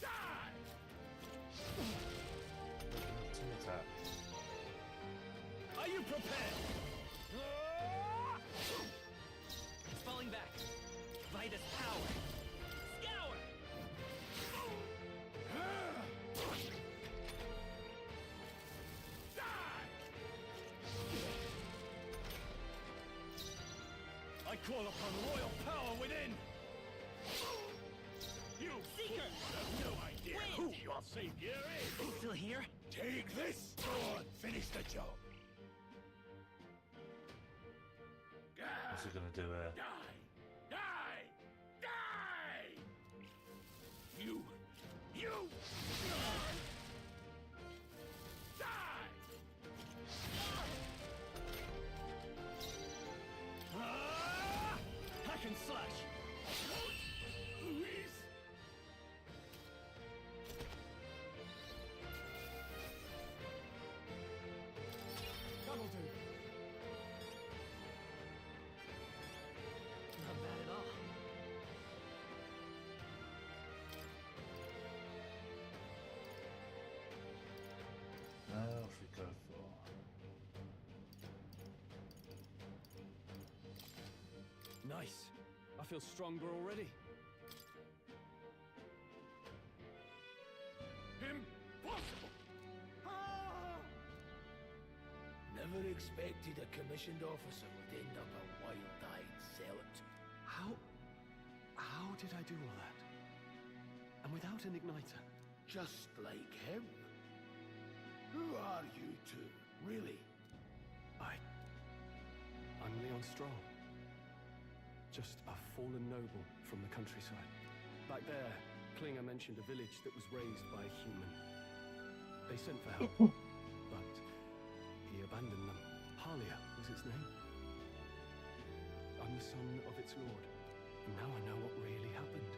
Die! Two attacks. Are you prepared? It's falling back. Vitus power. Scour! I call upon royal power within! You Seeker! have no idea Wind! who your savior is! He's still here? Take this sword! Finish the job! What's he gonna do here? Die! Die! Die! You! Die! Hack and slash! Louise! That'll do. Not bad at all. Now off we go for. Nice. I feel stronger already. Impossible! Never expected a commissioned officer would end up a wild-eyed zealot. How did I do all that? And without an igniter? Just like him. Who are you two, really? I'm Leon Stroll. Just a fallen noble from the countryside. Back there, Klinger mentioned a village that was raised by a human. They sent for help, but he abandoned them. Halia was its name. I'm the son of its lord, and now I know what really happened.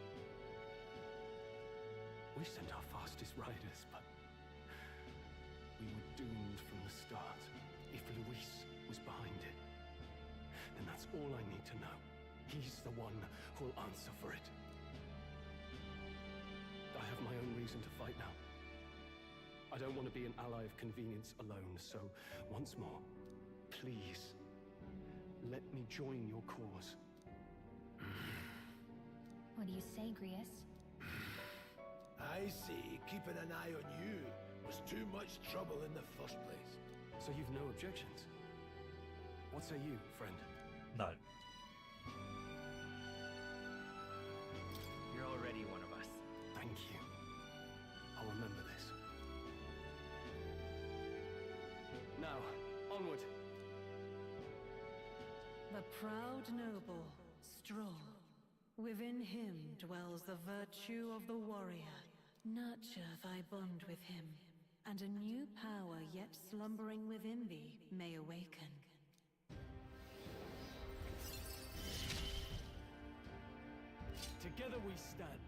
We sent our fastest riders, but we were doomed from the start. If Luis was behind it, then that's all I need to know. He's the one who'll answer for it. I have my own reason to fight now. I don't want to be an ally of convenience alone, so once more, please, let me join your cause. What do you say, Grius? I see. Keeping an eye on you was too much trouble in the first place. So you've no objections? What say you, friend? No. You're already one of us. Thank you. I'll remember this. Now, onward. The proud noble, Stroll. Within him dwells the virtue of the warrior. Nurture thy bond with him, and a new power yet slumbering within thee may awaken. Together we stand.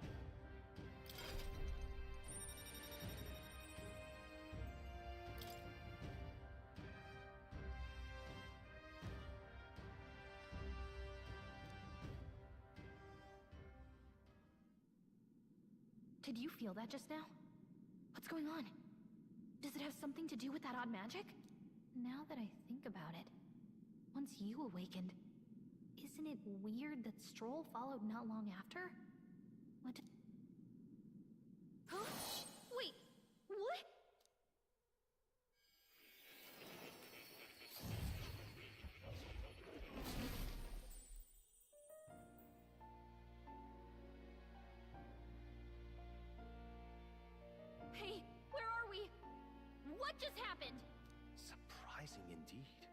Did you feel that just now? What's going on? Does it have something to do with that odd magic? Now that I think about it, once you awakened, isn't it weird that Stroll followed not long after? What did... Huh? Wait, what? Hey, where are we? What just happened? Surprising indeed.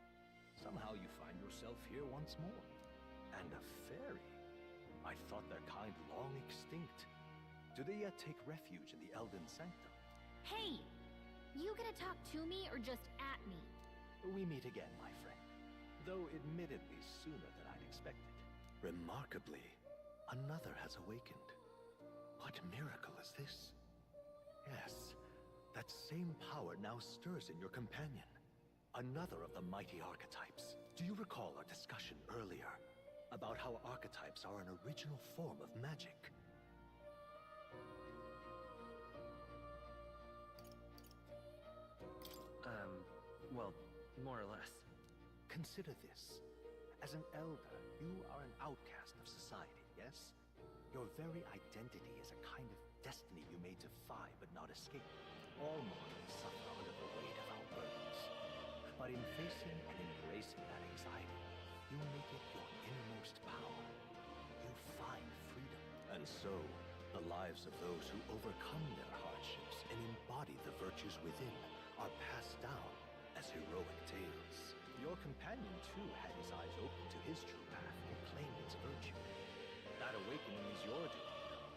Somehow you find yourself here once more. And a fairy. I thought their kind long extinct. Do they yet take refuge in the Elden Sanctum? Hey! You gonna talk to me or just at me? We meet again, my friend. Though admittedly sooner than I'd expected. Remarkably, another has awakened. What miracle is this? Yes, that same power now stirs in your companion. Another of the mighty archetypes. Do you recall our discussion earlier about how archetypes are an original form of magic? Well, more or less. Consider this. As an elder, you are an outcast of society, yes? Your very identity is a kind of destiny you may defy but not escape. All mortals suffer under the weight of our burdens. But in facing and embracing that anxiety, you make it your innermost power. You find freedom. And so, the lives of those who overcome their hardships and embody the virtues within are passed down as heroic tales. Your companion, too, had his eyes open to his true path and claimed its virtue. That awakening is your doing, though.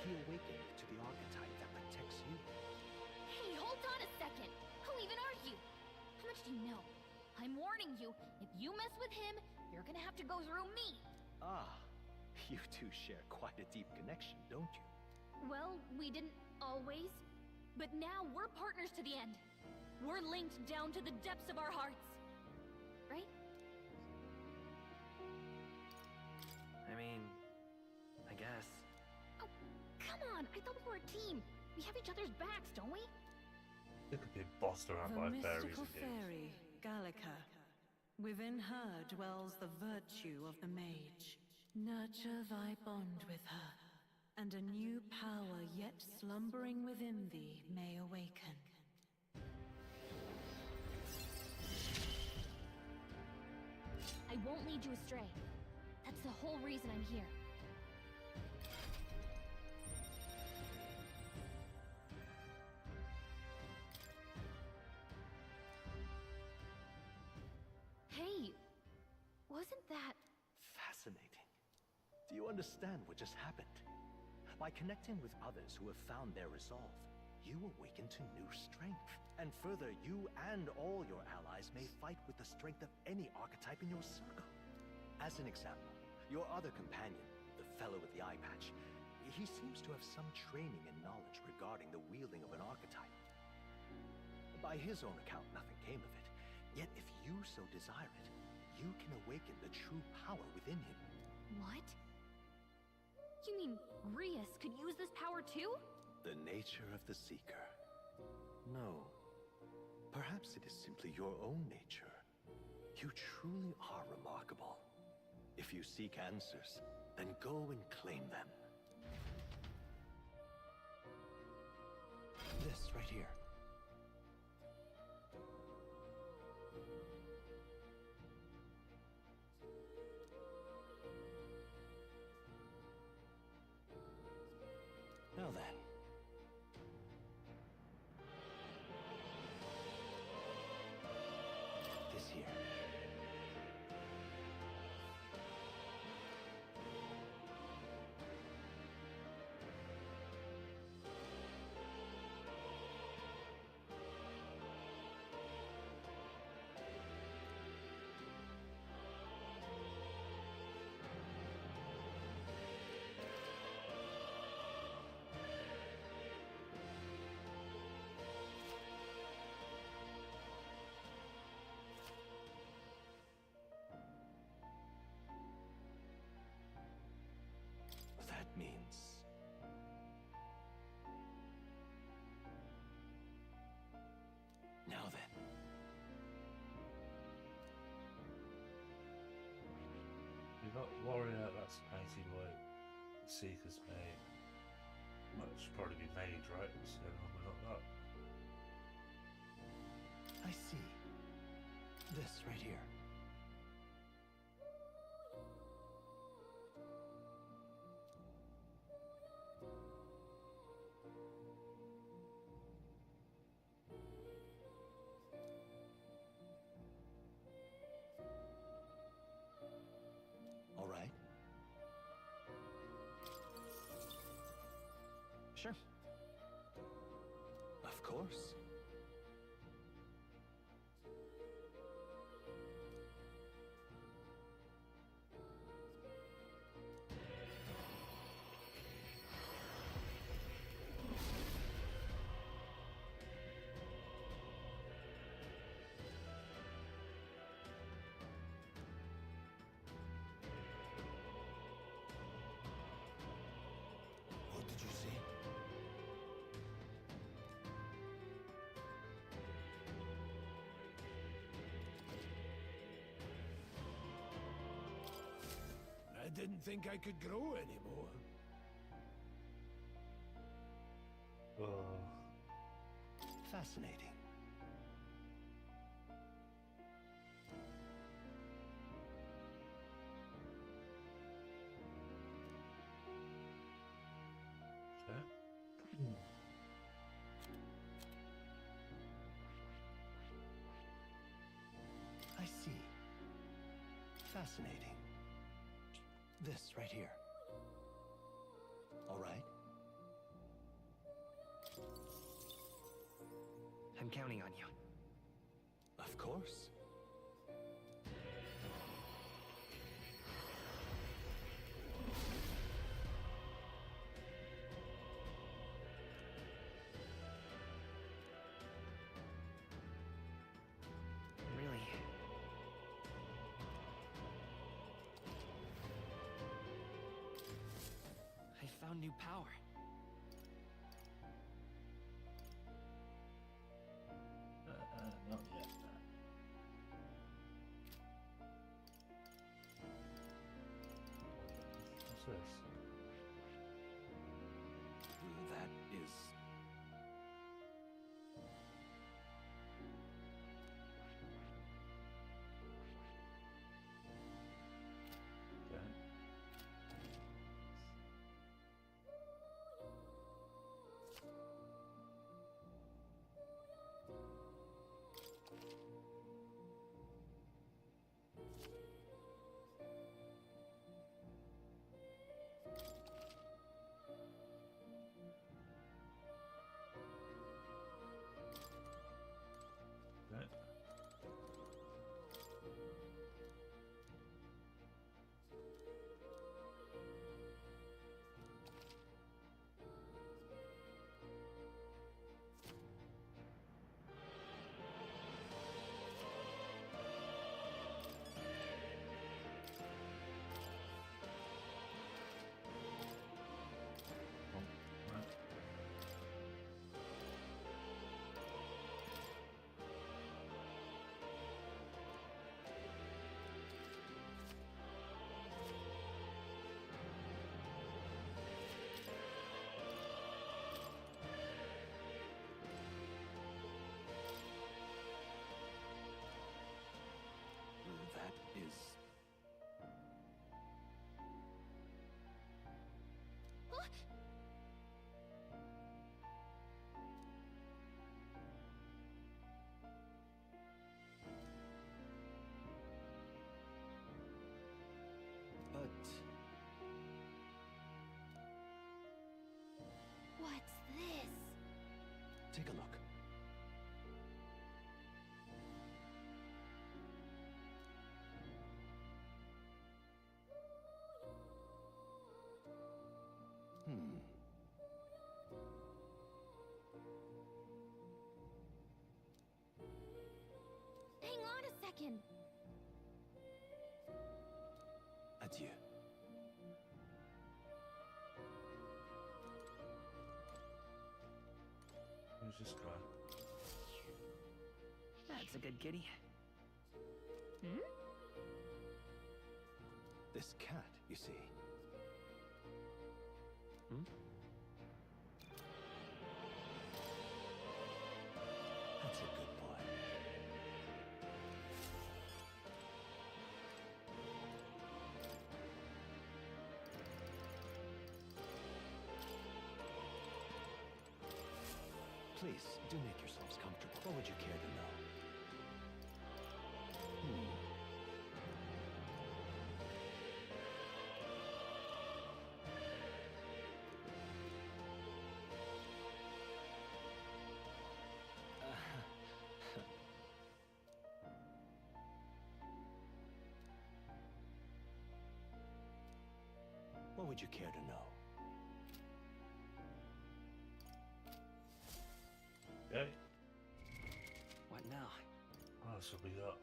He awakened to the archetype that protects you. Hey, hold on a second! Who even are you? How much do you know? I'm warning you, if you mess with him, you're gonna have to go through me! Ah, you two share quite a deep connection, don't you? Well, we didn't always. But now we're partners to the end. We're linked down to the depths of our hearts. Right? I mean, I guess. Oh, come on! I thought we were a team. We have each other's backs, don't we? It could be bossed around by The fairies mystical and games. fairy, Gallica. Within her dwells the virtue of the mage. Nurture thy bond with her, and a new power yet slumbering within thee may awaken. I won't lead you astray. That's the whole reason I'm here. Hey, wasn't that... Fascinating. Do you understand what just happened? By connecting with others who have found their resolve, you awaken to new strength. And further, you and all your allies may fight with the strength of any archetype in your circle. As an example, your other companion, the fellow with the eye patch, he seems to have some training and knowledge regarding the wielding of an archetype. By his own account, nothing came of it. Yet if you so desire it, you can awaken the true power within him. What? You mean Grius could use this power too? The nature of the Seeker. No. Perhaps it is simply your own nature. You truly are remarkable. If you seek answers, then go and claim them. This right here. Now then. This here. That means... Now then. You got warrior, that's painted white. Seeker's made. Well, it should probably be mage, right? So we got that. I see. This right here. All right. Sure. Of course. didn't think I could grow anymore. Fascinating. I see. Fascinating. This right here. All right. I'm counting on you. Of course. Really? I found new power. Not yet. What's this? That is... Okay. Right. That is... But... What's this? Take a look. Hang on a second. Adieu. Who's this guy? That's a good kitty. Hmm? This cat, you see. Hmm? That's a good boy. Please, do make yourselves comfortable. What would you care to know? What would you care to know? Okay. What now? What else have we got?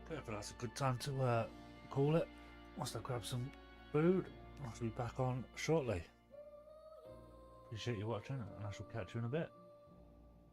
Okay, but that's a good time to call it. Once I grab some food, I'll be back on shortly. Appreciate you watching, and I shall catch you in a bit.